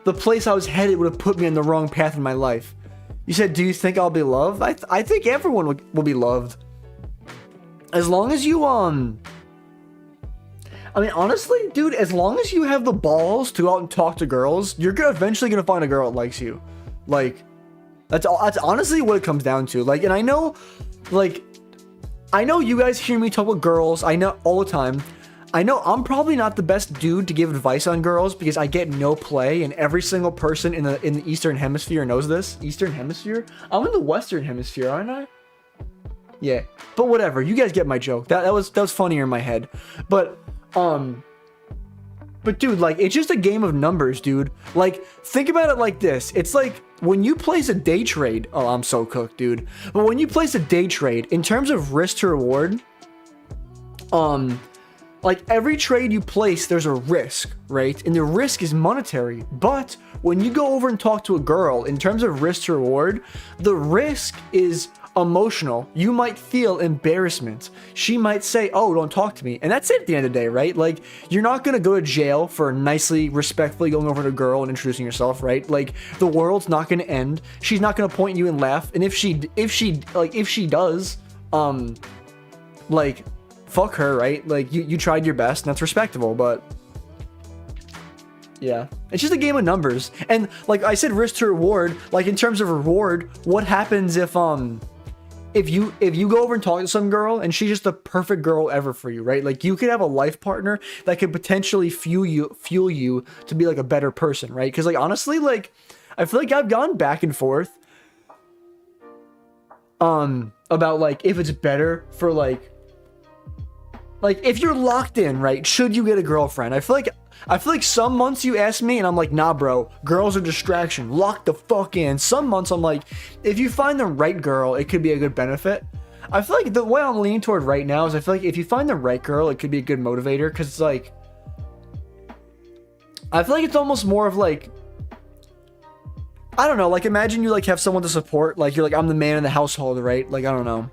A: the place I was headed would have put me on the wrong path in my life. You said, do you think I'll be loved? I think everyone will be loved. As long as you, I mean, honestly, dude, as long as you have the balls to go out and talk to girls, you're eventually gonna find a girl that likes you. Like, that's honestly what it comes down to. Like, and I know you guys hear me talk with girls. I know all the time. I know I'm probably not the best dude to give advice on girls because I get no play, and every single person in the Eastern Hemisphere knows this. Eastern Hemisphere? I'm in the Western Hemisphere, aren't I? Yeah, but whatever. You guys get my joke. That was funnier in my head. But dude, like, it's just a game of numbers, dude. Like, think about it like this. It's like when you place a day trade. Oh, I'm so cooked, dude. But when you place a day trade, in terms of risk to reward, like, every trade you place, there's a risk, right? And the risk is monetary. But when you go over and talk to a girl, in terms of risk to reward, the risk is emotional. You might feel embarrassment. She might say, oh, don't talk to me. And that's it at the end of the day, right? Like, you're not going to go to jail for nicely, respectfully going over to a girl and introducing yourself, right? Like, the world's not going to end. She's not going to point at you and laugh. And if she does, like, fuck her, right? Like, you tried your best, and that's respectable, but yeah, it's just a game of numbers. And like I said, risk to reward, like, in terms of reward, what happens if you go over and talk to some girl and she's just the perfect girl ever for you, right? Like, you could have a life partner that could potentially fuel you to be like a better person, right? Because, like, honestly, like, I feel like I've gone back and forth about, like, if it's better for, like, if you're locked in, right, should you get a girlfriend? I feel like some months you ask me and I'm like, nah, bro, girls are distraction, lock the fuck in. Some months I'm like, if you find the right girl, it could be a good benefit. I feel like the way I'm leaning toward right now is I feel like if you find the right girl, it could be a good motivator, because it's like, I feel like it's almost more of like, I don't know, like, imagine you like have someone to support, like, you're like, I'm the man in the household, right? Like, I don't know.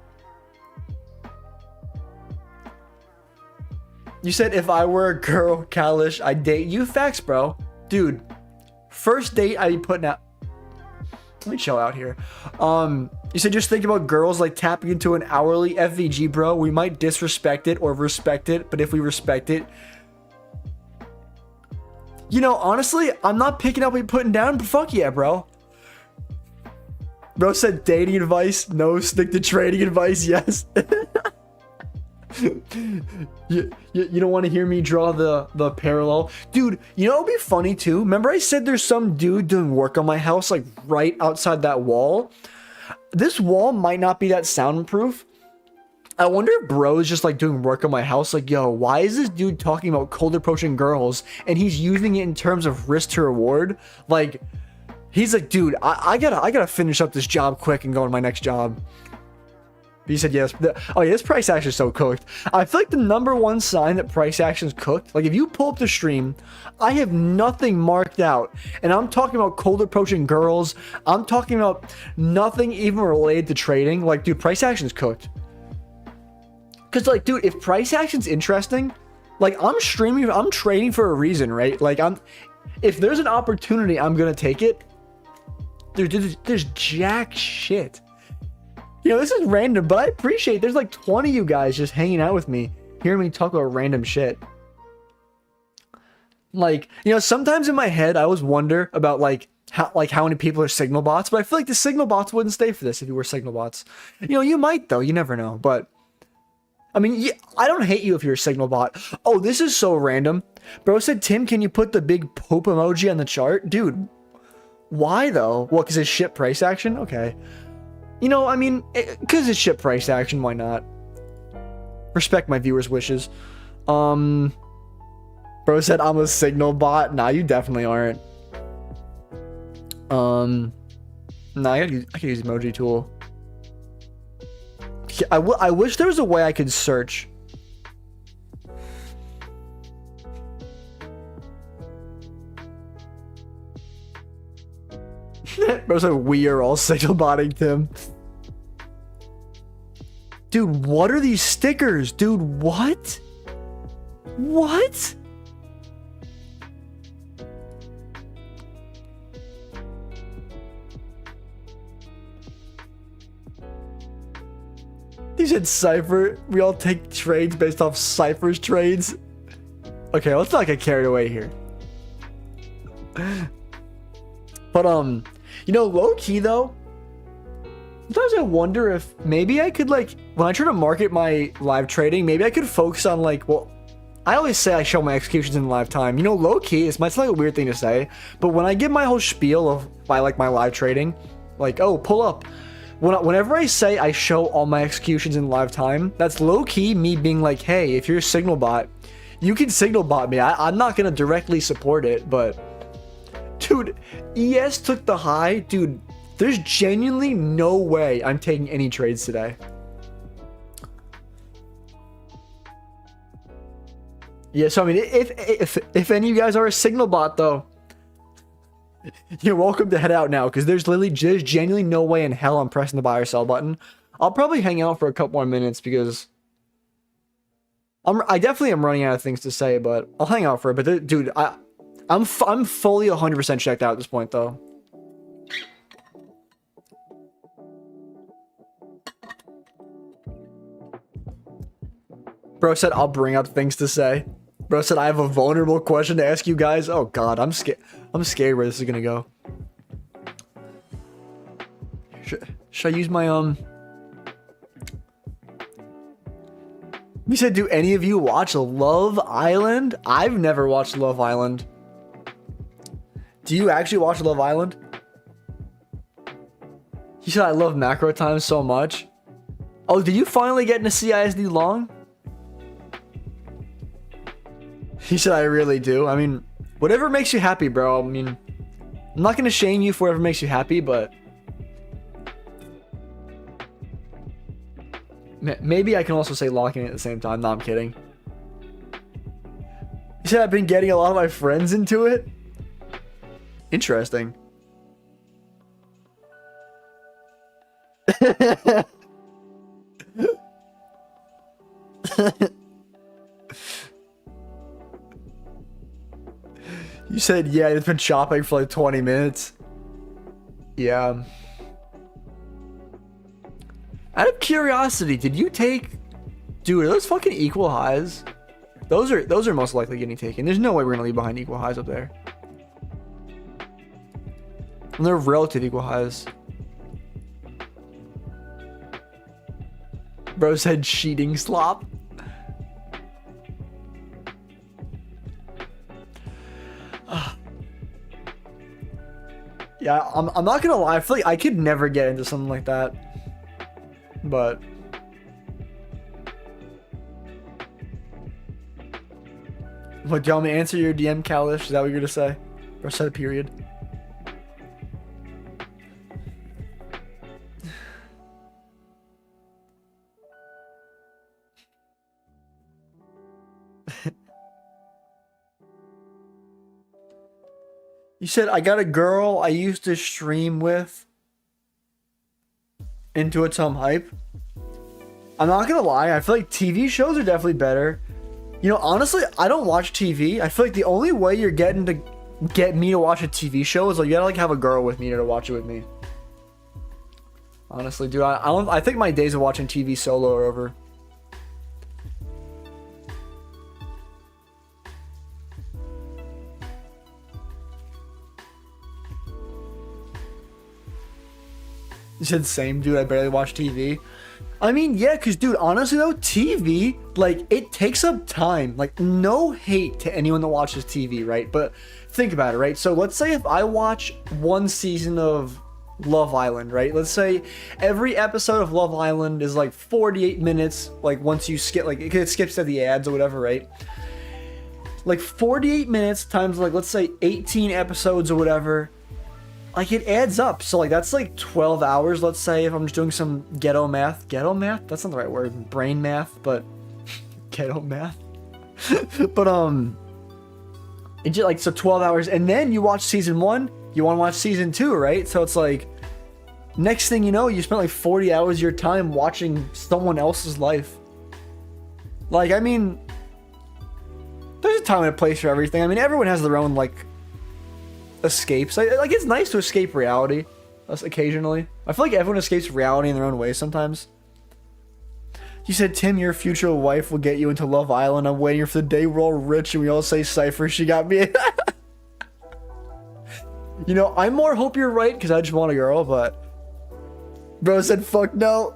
A: You said, if I were a girl, Kalish, I'd date you. Facts, bro. Dude, first date I'd be putting out. Let me chill out here. You said, just think about girls like tapping into an hourly FVG, bro. We might disrespect it or respect it, but if we respect it, you know, honestly, I'm not picking up what you're putting down, but fuck yeah, bro. Bro said dating advice. No, stick to trading advice. Yes. You don't want to hear me draw the parallel, dude. You know what would be funny too? Remember I said there's some dude doing work on my house, like, right outside that wall? This wall might not be that soundproof. I wonder if bro is just like doing work on my house, like, yo, why is this dude talking about cold approaching girls and he's using it in terms of risk to reward? Like, he's like, dude, I gotta finish up this job quick and go on my next job. He said yes. Oh yeah, this price action is so cooked. I feel like the number one sign that price action is cooked, like, if you pull up the stream, I have nothing marked out, and I'm talking about cold approaching girls. I'm talking about nothing even related to trading. Like, dude, price action is cooked. Because, like, dude, if price action's interesting, like, I'm trading for a reason, right? Like, if there's an opportunity, I'm gonna take it. Dude, there's jack shit. You know, this is random, but I appreciate there's like 20 of you guys just hanging out with me, hearing me talk about random shit. Like, you know, sometimes in my head, I always wonder about like how many people are signal bots, but I feel like the signal bots wouldn't stay for this if you were signal bots. You know, you might though, you never know, but I mean, yeah, I don't hate you if you're a signal bot. Oh, this is so random. Bro said, Tim, can you put the big poop emoji on the chart? Dude, why though? Well, because it's shit price action? Okay. You know, I mean, because it's shit price action, why not? Respect my viewers' wishes. Bro said, I'm a signal bot. Nah, you definitely aren't. Nah, I could use emoji tool. I wish there was a way I could search. Bro said, we are all signal botting Tim. Dude, what are these stickers? Dude, what? What? He said Cypher. We all take trades based off Cypher's trades. Okay, let's not get carried away here. But, you know, low-key, though, sometimes I wonder if maybe I could, like, when I try to market my live trading, maybe I could focus on, like, well, I always say I show my executions in live time. You know, low-key, this might sound like a weird thing to say, but when I give my whole spiel of, by, like, my live trading, like, oh, pull up. Whenever I say I show all my executions in live time, that's low-key me being like, hey, if you're a signal bot, you can signal bot me. I'm not going to directly support it, but... Dude, ES took the high. Dude, there's genuinely no way I'm taking any trades today. Yeah, so I mean, if any of you guys are a signal bot, though, you're welcome to head out now, because there's genuinely no way in hell I'm pressing the buy or sell button. I'll probably hang out for a couple more minutes, because I definitely am running out of things to say, but I'll hang out for it. But dude, I'm fully 100% checked out at this point, though. Bro said, I'll bring up things to say. Bro said, I have a vulnerable question to ask you guys. Oh, God, I'm scared. I'm scared where this is going to go. Should I use my, He said, do any of you watch Love Island? I've never watched Love Island. Do you actually watch Love Island? He said, I love macro time so much. Oh, did you finally get into CISD long? He said, I really do. I mean, whatever makes you happy, bro. I mean, I'm not going to shame you for whatever makes you happy, but... Maybe I can also say locking at the same time. No, I'm kidding. He said, I've been getting a lot of my friends into it. Interesting. You said, yeah, it's been shopping for like 20 minutes. Yeah. Out of curiosity, did you take... Dude, are those fucking equal highs? Those are most likely getting taken. There's no way we're gonna leave behind equal highs up there. And they're relative equal highs. Bro said cheating slop. Yeah, I'm not gonna lie. I feel like I could never get into something like that. But what, do you want me to answer your DM, Kalish? Is that what you're gonna say? Or set a period? You said, I got a girl I used to stream with. Into it some hype. I'm not gonna lie, I feel like TV shows are definitely better. You know, honestly, I don't watch TV. I feel like the only way you're getting to get me to watch a TV show is like you gotta like have a girl with me to watch it with me. Honestly, dude, I think my days of watching TV solo are over. You said same, dude. I barely watch TV. I mean, yeah, because, dude, honestly, though, TV, like, it takes up time. Like, no hate to anyone that watches TV, right? But think about it, right? So let's say if I watch one season of Love Island, right? Let's say every episode of Love Island is like 48 minutes. Like, once you skip, like, it skips to the ads or whatever, right? Like, 48 minutes times, like, let's say 18 episodes or whatever. Like, it adds up. So, like, that's like 12 hours, let's say, if I'm just doing some ghetto math. Ghetto math? That's not the right word. Brain math, but ghetto math. But, it just, like, so 12 hours. And then you watch season 1, you want to watch season 2, right? So it's like, next thing you know, you spent like 40 hours of your time watching someone else's life. Like, I mean, there's a time and a place for everything. I mean, everyone has their own, like, escapes. Like, it's nice to escape reality occasionally. I feel like everyone escapes reality in their own way sometimes. You said, Tim, your future wife will get you into Love Island. I'm waiting for the day we're all rich and we all say Cypher, she got me. You know, I more hope you're right because I just want a girl, but bro said fuck no.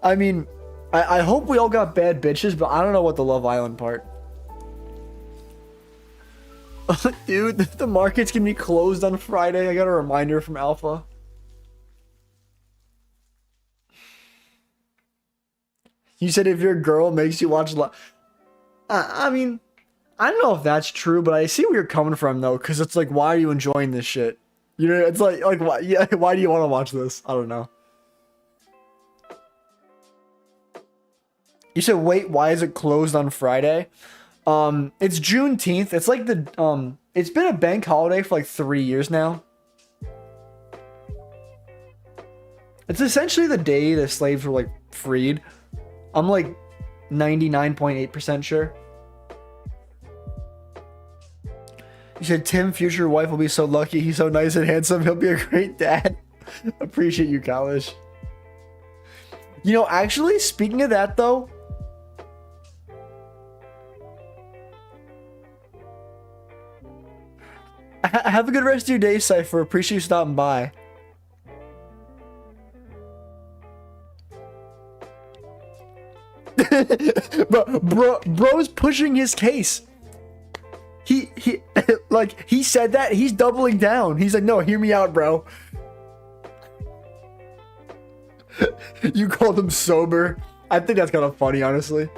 A: I mean, I hope we all got bad bitches, but I don't know what the Love Island part. Dude, the market's gonna be closed on Friday. I got a reminder from Alpha. You said if your girl makes you watch I mean, I don't know if that's true, but I see where you're coming from though, because it's like, why are you enjoying this shit? You know, it's like why? Yeah, why do you want to watch this? I don't know. You said, wait, why is it closed on Friday? It's Juneteenth. It's like it's been a bank holiday for like 3 years now. It's essentially the day the slaves were like freed. I'm like 99.8% sure. You said, Tim, future wife will be so lucky. He's so nice and handsome. He'll be a great dad. Appreciate you, Kalish. You know, actually, speaking of that, though, have a good rest of your day, Cypher. Appreciate you stopping by. Bro's pushing his case. He like, he said that, he's doubling down. He's like, no, hear me out, bro. You called him sober. I think that's kind of funny, honestly.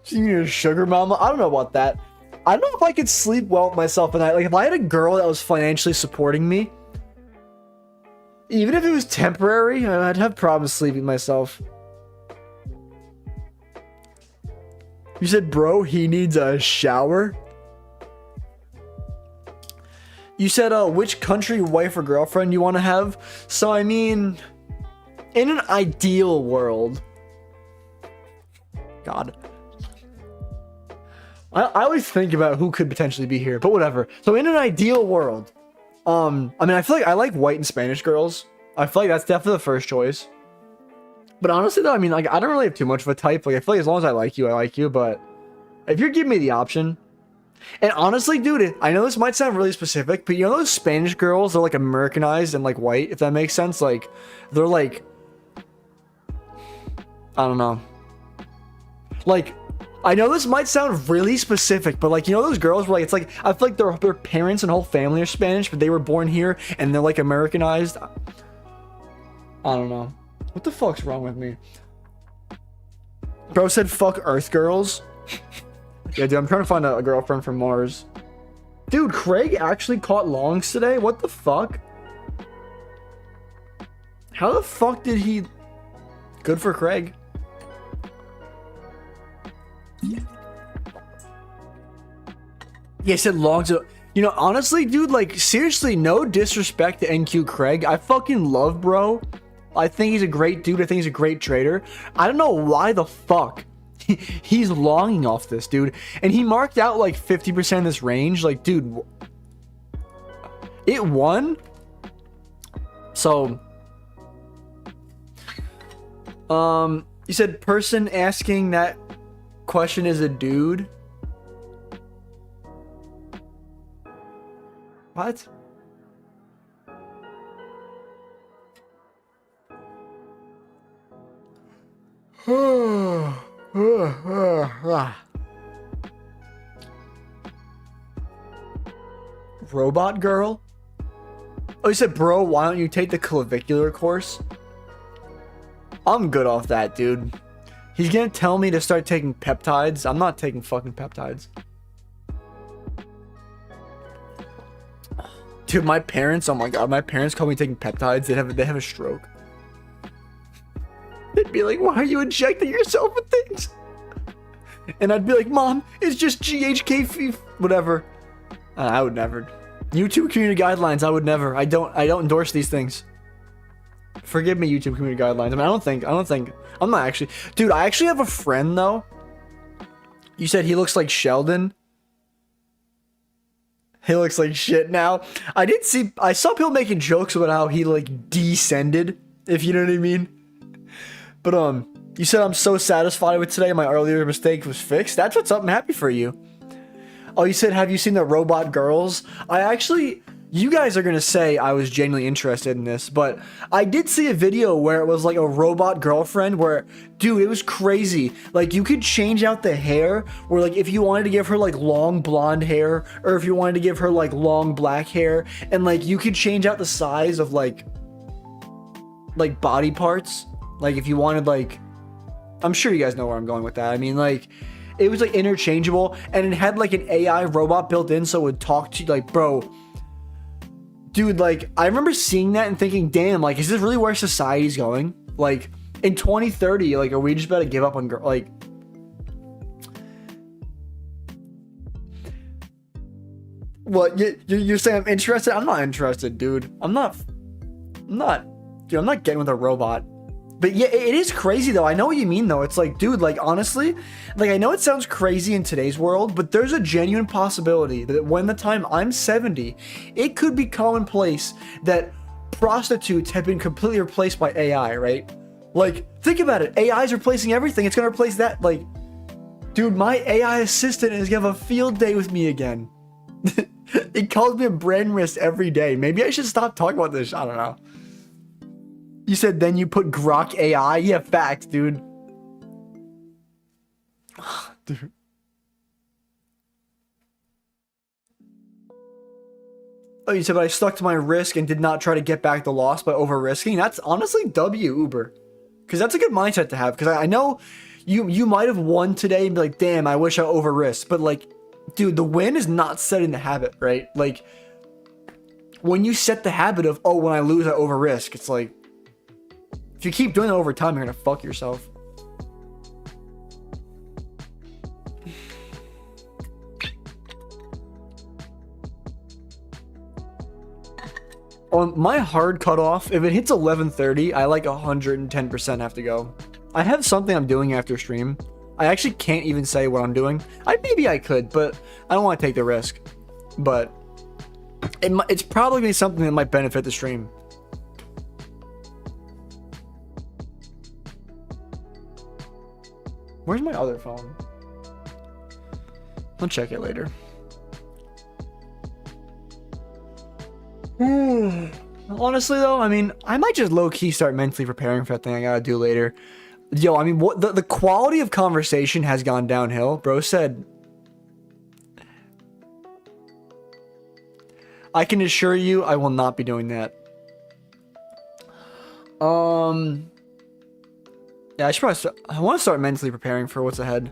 A: She need a sugar mama? I don't know about that. I don't know if I could sleep well with myself at night. Like, if I had a girl that was financially supporting me, even if it was temporary, I'd have problems sleeping myself. You said, bro, he needs a shower? You said, which country wife or girlfriend you want to have? So, I mean, in an ideal world... God. I always think about who could potentially be here, but whatever. So, in an ideal world... I mean, I feel like I like white and Spanish girls. I feel like that's definitely the first choice. But honestly, though, I mean, like, I don't really have too much of a type. Like, I feel like as long as I like you, but if you're giving me the option... And honestly, dude, I know this might sound really specific, but you know those Spanish girls, they're like Americanized and like white, if that makes sense? Like, they're like... I don't know. Like... I know this might sound really specific, but like, you know those girls where like, it's like, I feel like their parents and whole family are Spanish, but they were born here and they're like Americanized. I don't know. What the fuck's wrong with me? Bro said fuck Earth girls. Yeah, dude, I'm trying to find a girlfriend from Mars. Dude, Craig actually caught longs today? What the fuck? How the fuck did he... Good for Craig. Yeah, I said longs. You know, honestly, dude, like, seriously, no disrespect to NQ Craig. I fucking love bro. I think he's a great dude. I think he's a great trader. I don't know why the fuck he's longing off this, dude. And he marked out like 50% of this range. Like, dude, it won. So, you said person asking that question is a dude. What? Robot girl? Oh, you said, bro, why don't you take the clavicular course? I'm good off that, dude. He's gonna tell me to start taking peptides. I'm not taking fucking peptides. Dude, my parents, oh my god, my parents call me taking peptides. They have a stroke. They'd be like, why are you injecting yourself with things? And I'd be like, Mom, it's just GHK, whatever. I would never. YouTube community guidelines, I would never. I don't endorse these things. Forgive me, YouTube community guidelines. I mean, I don't think, I'm not actually. Dude, I actually have a friend, though. You said he looks like Sheldon. He looks like shit now. I saw people making jokes about how he, like, descended, if you know what I mean. But, you said I'm so satisfied with today. My earlier mistake was fixed. That's what's up. I'm happy for you. Oh, you said, have you seen the robot girls? You guys are going to say I was genuinely interested in this, but I did see a video where it was like a robot girlfriend where, dude, it was crazy. Like, you could change out the hair where, like, if you wanted to give her, like, long blonde hair or if you wanted to give her, like, long black hair, and, like, you could change out the size of, like body parts. Like, if you wanted, like, I'm sure you guys know where I'm going with that. I mean, like, it was, like, interchangeable, and it had, like, an AI robot built in, so it would talk to you, like, bro. Dude, like, I remember seeing that and thinking, damn, like, is this really where society's going? Like, in 2030, like, are we just about to give up on girl? Like, what? You're saying I'm interested? I'm not interested, dude. I'm not getting with a robot. But yeah, it is crazy though. I know what you mean though. It's like, dude, like, honestly, like, I know it sounds crazy in today's world, but there's a genuine possibility that when the time I'm 70, it could be commonplace that prostitutes have been completely replaced by AI, right? Like, think about it. AI is replacing everything. It's going to replace that. Like, dude, my AI assistant is going to have a field day with me again. It calls me a brain wrist every day. Maybe I should stop talking about this. I don't know. You said then you put Grok AI? Yeah, facts, dude. Dude. Oh, you said, but I stuck to my risk and did not try to get back the loss by over-risking. That's honestly W, Uber. Because that's a good mindset to have. Because I know you might have won today and be like, damn, I wish I over-risked. But, like, dude, the win is not setting the habit, right? Like, when you set the habit of, oh, when I lose, I over-risk, it's like, if you keep doing it over time, you're gonna fuck yourself. On my hard cutoff, if it hits 11:30, I like 110% have to go. I have something I'm doing after stream. I actually can't even say what I'm doing. Maybe I could, but I don't want to take the risk. But it's probably gonna be something that might benefit the stream. Where's my other phone? I'll check it later. Honestly, though, I mean, I might just low-key start mentally preparing for that thing I gotta do later. Yo, I mean, what the quality of conversation has gone downhill. Bro said, I can assure you I will not be doing that. Yeah, I should probably I want to start mentally preparing for what's ahead.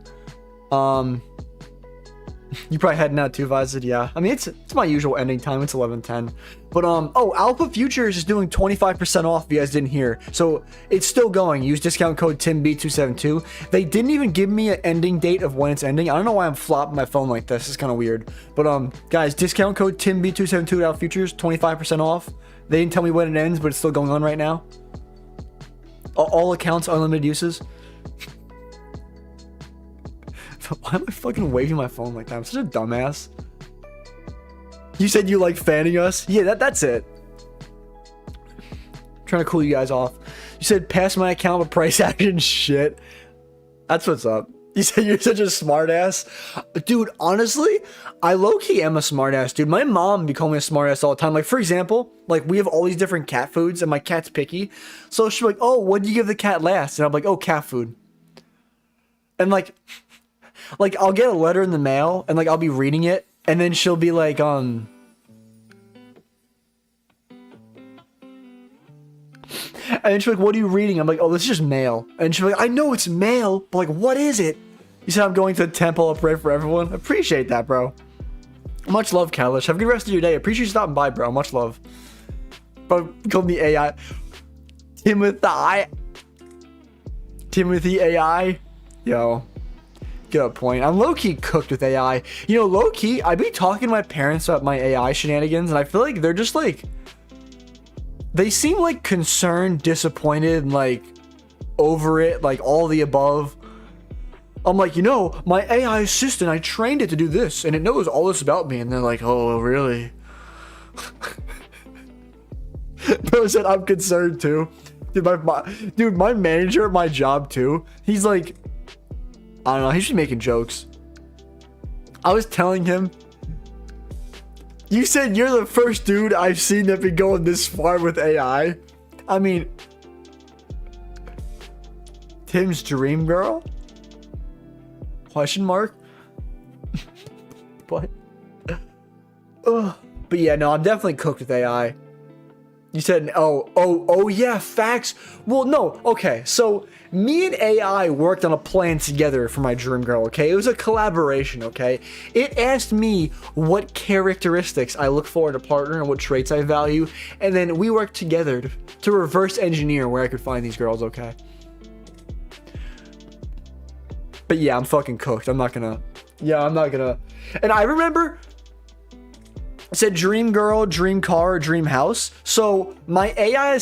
A: You probably heading out too, Vized. Yeah. I mean, it's my usual ending time. It's 11:10. But oh, Alpha Futures is doing 25% off if you guys didn't hear. So it's still going. Use discount code TimB272. They didn't even give me an ending date of when it's ending. I don't know why I'm flopping my phone like this. It's kind of weird. But guys, discount code TimB272 at Alpha Futures, 25% off. They didn't tell me when it ends, but it's still going on right now. All accounts, unlimited uses. Why am I fucking waving my phone like that? I'm such a dumbass. You said you like fanning us? Yeah, that's it. I'm trying to cool you guys off. You said pass my account with price action shit. That's what's up. You said you're such a smartass. Dude, honestly, I low-key am a smartass, dude. My mom be calling me a smartass all the time. Like, for example, like, we have all these different cat foods, and my cat's picky. So she's like, oh, what do you give the cat last? And I'm like, oh, cat food. And, like, I'll get a letter in the mail, and, like, I'll be reading it, and then she'll be like, and then she's like, what are you reading? I'm like, oh, this is just mail. And she's like, I know it's mail, but, like, what is it? You said I'm going to the temple. I'll pray for everyone. Appreciate that, bro. Much love, Kalish. Have a good rest of your day. Appreciate you stopping by, bro. Much love. Bro, call me AI. Timothy AI. Yo. Get a point. I'm low-key cooked with AI. You know, low-key, I be talking to my parents about my AI shenanigans, and I feel like they're just like, they seem like concerned, disappointed, and like over it, like all the above. I'm like, you know, my AI assistant, I trained it to do this, and it knows all this about me. And they're like, oh, really? Bro said, I'm concerned too. Dude, my manager at my job too, he's like, I don't know, he's just making jokes. I was telling him, you said you're the first dude I've seen that be going this far with AI. I mean, Tim's dream girl? Question mark? What? Ugh. But yeah, no, I'm definitely cooked with AI. You said, oh yeah, facts. Well, no, okay, so me and AI worked on a plan together for my dream girl, okay? It was a collaboration, okay? It asked me what characteristics I look for in a partner and what traits I value, and then we worked together to reverse engineer where I could find these girls, okay? But yeah, I'm fucking cooked. I'm not gonna. And I remember it said dream girl, dream car, dream house. So my AI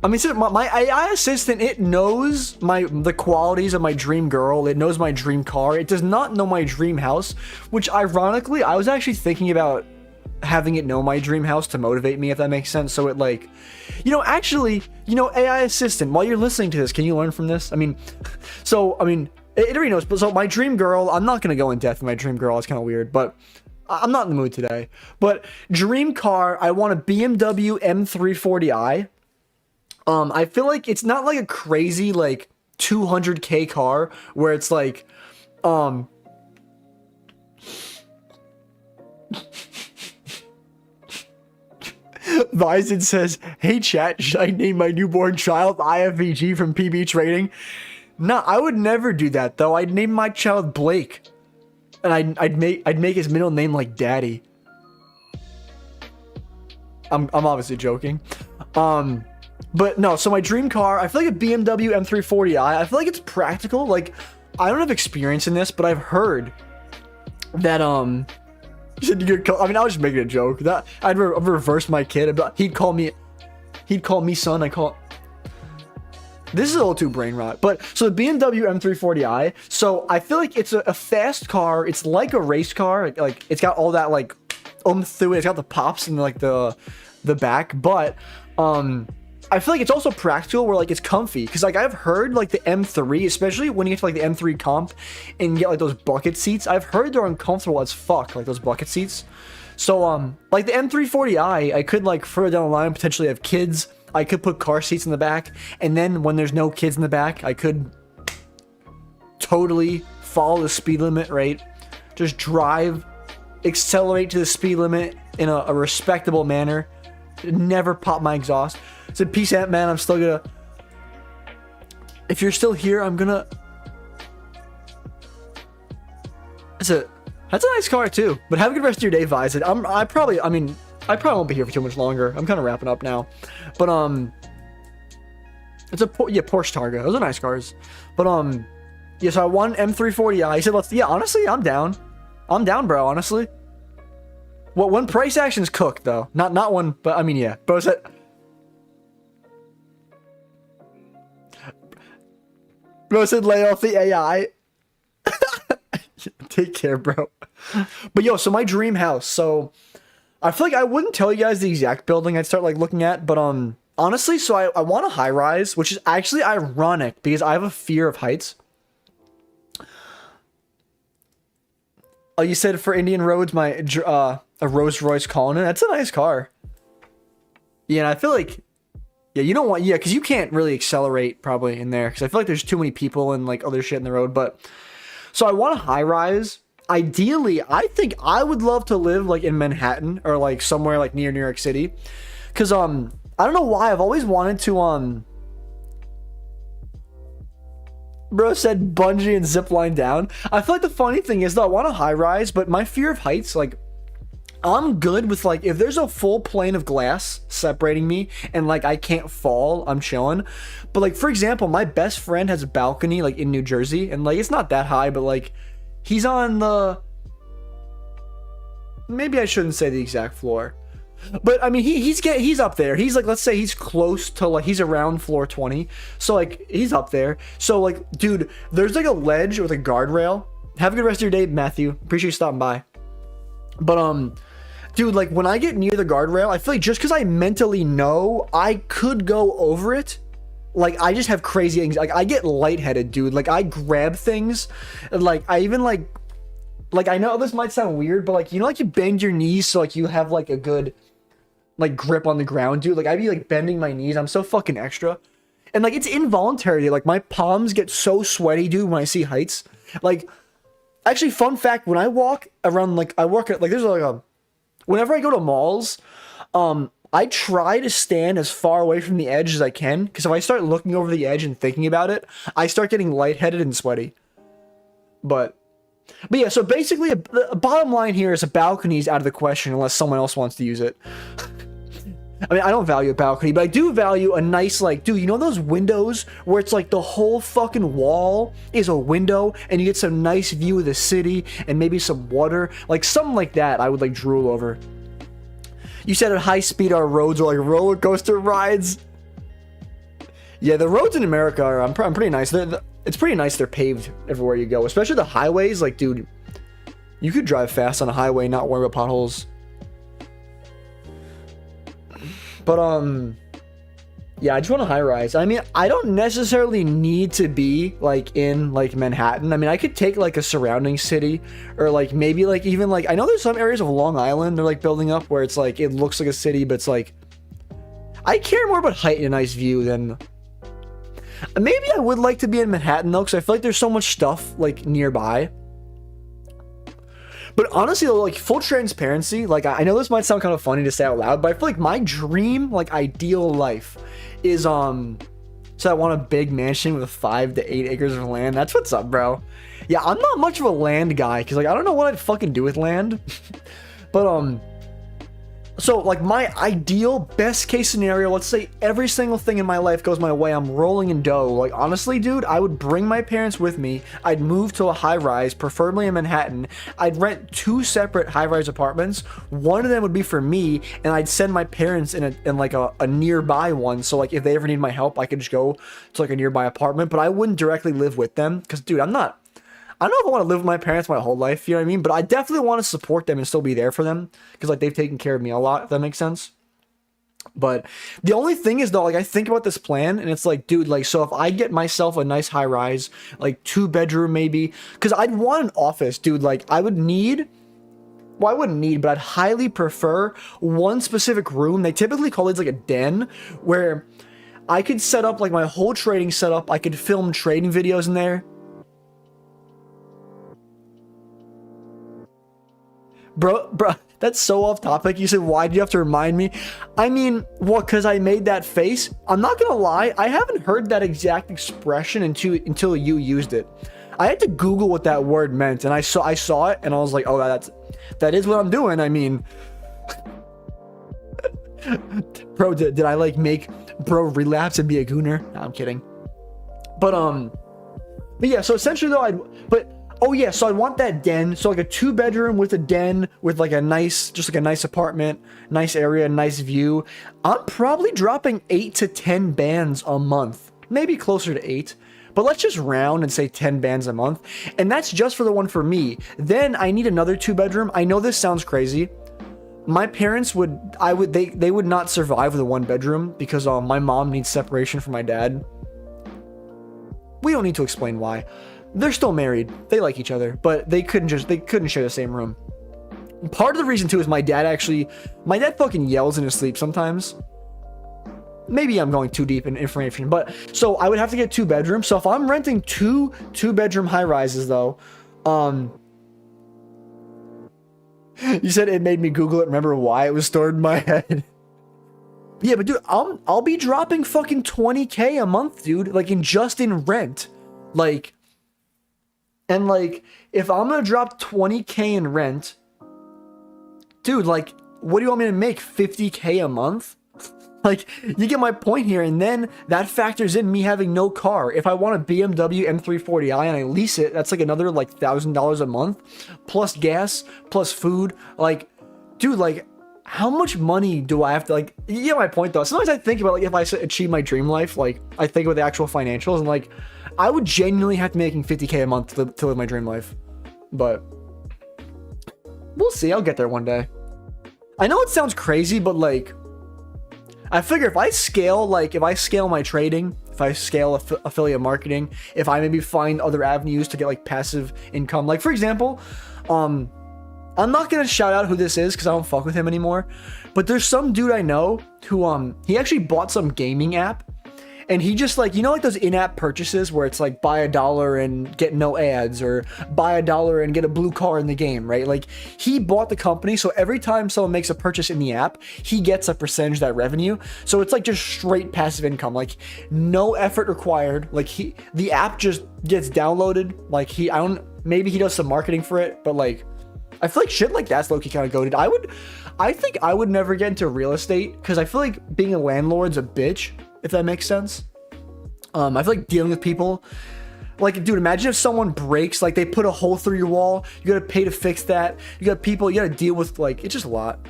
A: my AI assistant, it knows the qualities of my dream girl. It knows my dream car. It does not know my dream house, which ironically, I was actually thinking about having it know my dream house to motivate me, if that makes sense. So it like, actually, AI assistant, while you're listening to this, can you learn from this? I mean, it already knows. But so my dream girl, I'm not going to go in depth with my dream girl. It's kind of weird, but I'm not in the mood today. But dream car, I want a BMW M340i. I feel like it's not like a crazy like 200k car where it's like Vizon says, hey chat, should I name my newborn child IFVG from PB Trading? No, I would never do that though. I'd name my child Blake. And I'd make his middle name like Daddy. I'm obviously joking. But no, so my dream car, I feel like a BMW M340i. I feel like it's practical. Like, I don't have experience in this, but I've heard that you said you could. I mean, I was just making a joke. That I'd reverse my kid. He'd call me son. This is a little too brain rot. But so the BMW M340i. So I feel like it's a fast car. It's like a race car. Like it's got all that like through it. It's got the pops and like the back. But I feel like it's also practical where like it's comfy, because like I've heard like the M3, especially when you get to like the M3 comp and get like those bucket seats, I've heard they're uncomfortable as fuck, like those bucket seats. So like the M340i, I could like further down the line potentially have kids. I could put car seats in the back, and then when there's no kids in the back, I could totally follow the speed limit, right? Just drive, accelerate to the speed limit in a respectable manner. Never pop my exhaust. So peace out, man. I'm still gonna, if you're still here, I'm gonna, That's a nice car too. But have a good rest of your day, Vise. I probably won't be here for too much longer. I'm kind of wrapping up now. But it's a Porsche Targa. Those are nice cars. But yeah, so I won M340i. He said, yeah, honestly, I'm down. I'm down, bro, honestly. Well, when price action's cooked though. Not when, but I mean, yeah. Bro said lay off the AI. Take care, bro. But yo, so my dream house. So I feel like I wouldn't tell you guys the exact building I'd start like looking at, but honestly, so I want a high rise, which is actually ironic because I have a fear of heights. Oh, you said for Indian Roads, a Rolls Royce Cullinan. That's a nice car. Yeah, and I feel like, yeah, you don't want, yeah, because you can't really accelerate probably in there because I feel like there's too many people and like other shit in the road. But so I want a high rise. Ideally, I think I would love to live like in Manhattan or like somewhere like near New York City, because I don't know why I've always wanted to Bro said bungee and zip line down. I feel like the funny thing is though, I want a high rise, but my fear of heights, like, I'm good with like, if there's a full plane of glass separating me and like I can't fall, I'm chilling. But like, for example, my best friend has a balcony like in New Jersey and like, it's not that high, but like he's on the, maybe I shouldn't say the exact floor. But I mean, he's up there. He's like, let's say he's close to like, he's around floor 20. So like, he's up there. So like, dude, there's like a ledge with a guardrail. Have a good rest of your day, Matthew. Appreciate you stopping by. But dude, like when I get near the guardrail, I feel like just because I mentally know I could go over it, like I just have crazy anxiety. Like I get lightheaded, dude. Like I grab things, and like I even like I know this might sound weird, but like, you know, like you bend your knees so like you have like a good like grip on the ground, dude. Like I'd be like bending my knees. I'm so fucking extra. And like it's involuntary. Like my palms get so sweaty, dude, when I see heights. Like actually, fun fact, when I walk around, like I walk at like there's like whenever I go to malls, I try to stand as far away from the edge as I can, because if I start looking over the edge and thinking about it, I start getting lightheaded and sweaty. But yeah, so basically the bottom line here is a balcony is out of the question unless someone else wants to use it. I mean, I don't value a balcony, but I do value a nice, like, dude, you know those windows where it's like the whole fucking wall is a window and you get some nice view of the city and maybe some water? Like, something like that I would, like, drool over. You said at high speed our roads are like roller coaster rides. Yeah, the roads in America are, I'm pretty nice. It's pretty nice they're paved everywhere you go, especially the highways. Like, dude, you could drive fast on a highway, not worry about potholes. But yeah, I just want a high rise. I mean, I don't necessarily need to be like in like Manhattan. I mean, I could take like a surrounding city, or like maybe like even like, I know there's some areas of Long Island they're like building up where it's like it looks like a city, but it's like I care more about height and a nice view than. Maybe I would like to be in Manhattan though, because I feel like there's so much stuff like nearby. But honestly, like, full transparency, like, I know this might sound kind of funny to say out loud, but I feel like my dream, like, ideal life is, so I want a big mansion with 5 to 8 acres of land. That's what's up, bro. Yeah, I'm not much of a land guy, because, like, I don't know what I'd fucking do with land. But, so, like, my ideal best case scenario, let's say every single thing in my life goes my way, I'm rolling in dough. Like, honestly, dude, I would bring my parents with me. I'd move to a high-rise, preferably in Manhattan. I'd rent 2 separate high-rise apartments. One of them would be for me, and I'd send my parents in like a nearby one. So, like, if they ever need my help, I could just go to, like, a nearby apartment. But I wouldn't directly live with them, because, dude, I don't know if I want to live with my parents my whole life, you know what I mean? But I definitely want to support them and still be there for them, because, like, they've taken care of me a lot, if that makes sense. But the only thing is, though, like, I think about this plan, and it's like, dude, like, so if I get myself a nice high-rise, like, 2-bedroom maybe, because I'd want an office, dude, like, I wouldn't need, but I'd highly prefer one specific room. They typically call it, like, a den, where I could set up, like, my whole trading setup. I could film trading videos in there. Bro, that's so off topic. You said, why do you have to remind me? I mean, what, because I made that face? I'm not gonna lie, I haven't heard that exact expression until you used it. I had to Google what that word meant, and I saw it, and I was like, oh, that is what I'm doing. I mean, bro, did I like make bro relapse and be a gooner? No, I'm kidding. But yeah, so essentially though, oh yeah, so I want that den, so like a 2-bedroom with a den with like a nice, just like a nice apartment, nice area, nice view. I'm probably dropping 8 to 10 bands a month, maybe closer to 8, but let's just round and say 10 bands a month, and that's just for the one for me. Then I need another 2-bedroom. I know this sounds crazy. My parents they would not survive with a 1-bedroom because my mom needs separation from my dad. We don't need to explain why. They're still married. They like each other, but they couldn't share the same room. Part of the reason too is my dad fucking yells in his sleep sometimes. Maybe I'm going too deep in information, but so I would have to get 2 bedrooms. So if I'm renting 2-bedroom high rises though, you said it made me Google it, remember why it was stored in my head. Yeah, but dude, I'll be dropping fucking 20K a month, dude, like just in rent. Like, and like, if I'm gonna drop 20K in rent, dude, like, what do you want me to make? 50K a month? Like, you get my point here, and then that factors in me having no car. If I want a BMW M340i and I lease it, that's like another like $1,000 a month, plus gas, plus food. Like, dude, like, how much money do I have to, like, you get my point though. Sometimes I think about, like, if I achieve my dream life, like, I think about the actual financials, and like, I would genuinely have to be making 50K a month to live my dream life. But we'll see. I'll get there one day. I know it sounds crazy, but like, I figure if I scale my trading, if I scale affiliate marketing, if I maybe find other avenues to get like passive income, like for example, I'm not gonna shout out who this is because I don't fuck with him anymore, but there's some dude I know who he actually bought some gaming app, and he just, like, you know, like those in-app purchases where it's like buy $1 and get no ads, or buy $1 and get a blue car in the game, right? Like, he bought the company, so every time someone makes a purchase in the app, he gets a percentage of that revenue. So it's like just straight passive income, like no effort required. Like, the app just gets downloaded. Like, maybe he does some marketing for it, but like, I feel like shit like that's low-key kind of goated. I think I would never get into real estate because I feel like being a landlord's a bitch, if that makes sense. I feel like dealing with people, like, dude, imagine if someone breaks, like they put a hole through your wall, you gotta pay to fix that. You got people, you gotta deal with, like, it's just a lot.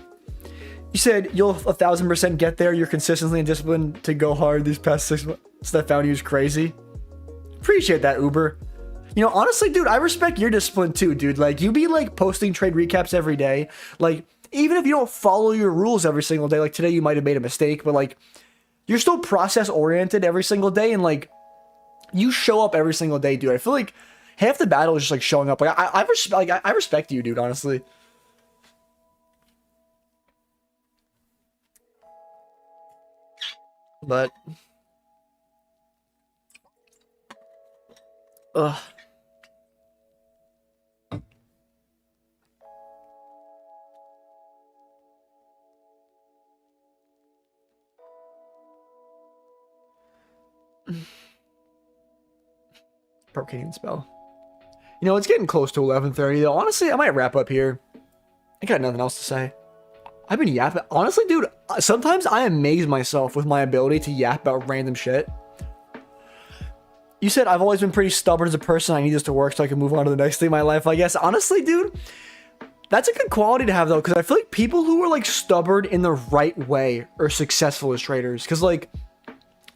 A: You said you'll 1,000% get there. You're consistently and disciplined to go hard these past 6 months. That found you is crazy. Appreciate that, Uber. You know, honestly, dude, I respect your discipline too, dude. Like, you be like posting trade recaps every day. Like, even if you don't follow your rules every single day, like today you might have made a mistake, but like, you're still process oriented every single day, and like, you show up every single day, dude. I feel like half the battle is just like showing up. Like, I respect you, dude, honestly. But ugh. Procaine spell. You know, it's getting close to 11:30 though. Honestly, I might wrap up here. I got nothing else to say. I've been yapping. Honestly, dude, sometimes I amaze myself with my ability to yap about random shit. You said I've always been pretty stubborn as a person. I need this to work so I can move on to the next thing in my life, I guess. Honestly, dude, that's a good quality to have though, because I feel like people who are like stubborn in the right way are successful as traders. Because like,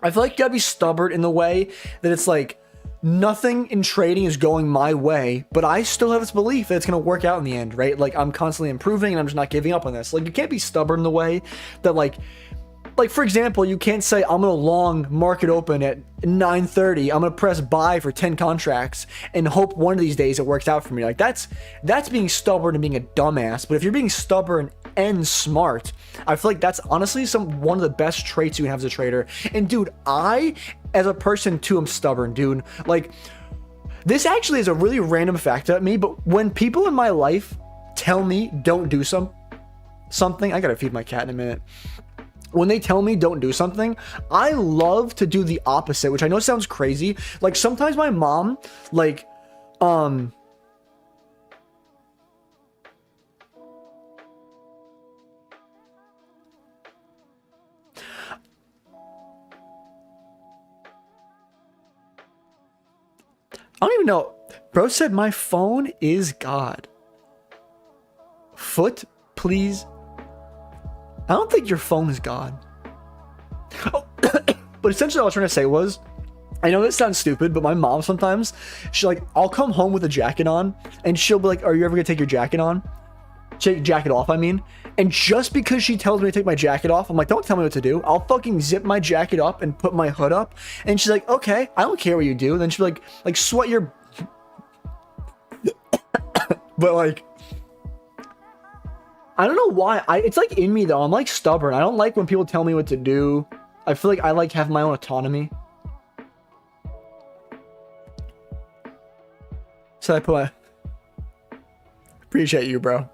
A: I feel like you gotta be stubborn in the way that it's like, nothing in trading is going my way, but I still have this belief that it's going to work out in the end, right? Like, I'm constantly improving and I'm just not giving up on this. Like, you can't be stubborn in the way that like for example, you can't say I'm going to long market open at 9:30. I'm going to press buy for 10 contracts and hope one of these days it works out for me. Like, that's being stubborn and being a dumbass. But if you're being stubborn and smart, I feel like that's honestly one of the best traits you can have as a trader. And dude, I, as a person too, am stubborn, dude. Like, this actually is a really random fact about me, but when people in my life tell me don't do something, I gotta feed my cat in a minute. When they tell me don't do something, I love to do the opposite, which I know sounds crazy. Like, sometimes my mom, like, Um, I don't even know. Bro said my phone is God. Foot, please. I don't think your phone is God. Oh, but essentially what I was trying to say was, I know this sounds stupid, but my mom sometimes, she like, I'll come home with a jacket on, and she'll be like, are you ever gonna take your jacket on? Take your jacket off, I mean. And just because she tells me to take my jacket off, I'm like, don't tell me what to do. I'll fucking zip my jacket up and put my hood up. And she's like, okay, I don't care what you do. And then she'll be like sweat your... But like, I don't know why. It's like in me though. I'm like stubborn. I don't like when people tell me what to do. I feel like I like have my own autonomy. So I put my... Appreciate you, bro.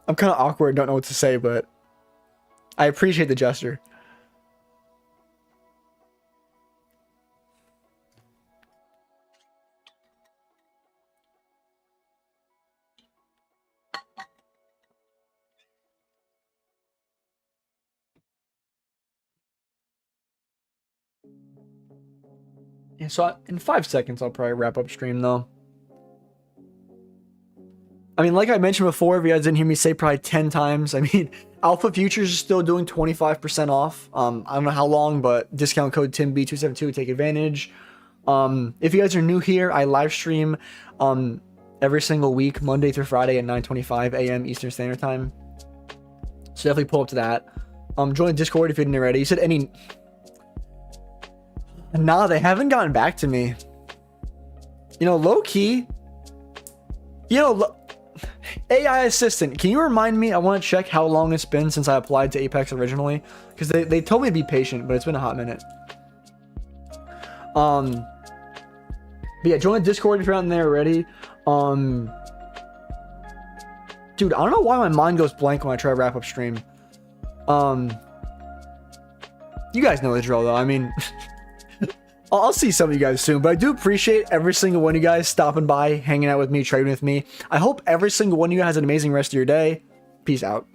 A: I'm kind of awkward, don't know what to say, but I appreciate the gesture. Yeah, so in 5 seconds, I'll probably wrap up stream though. I mean, like I mentioned before, if you guys didn't hear me say probably 10 times, I mean, Alpha Futures is still doing 25% off. I don't know how long, but discount code TimB272, take advantage. If you guys are new here, I live stream every single week, Monday through Friday at 9:25 a.m. Eastern Standard Time. So definitely pull up to that. Join the Discord if you didn't already. You said any... Nah, they haven't gotten back to me. You know, low-key... You know... AI assistant, can you remind me? I want to check how long it's been since I applied to Apex originally, because they told me to be patient, but it's been a hot minute. But yeah, join the Discord if you're not in there already. Dude, I don't know why my mind goes blank when I try to wrap up stream. You guys know the drill though. I mean, I'll see some of you guys soon, but I do appreciate every single one of you guys stopping by, hanging out with me, trading with me. I hope every single one of you has an amazing rest of your day. Peace out.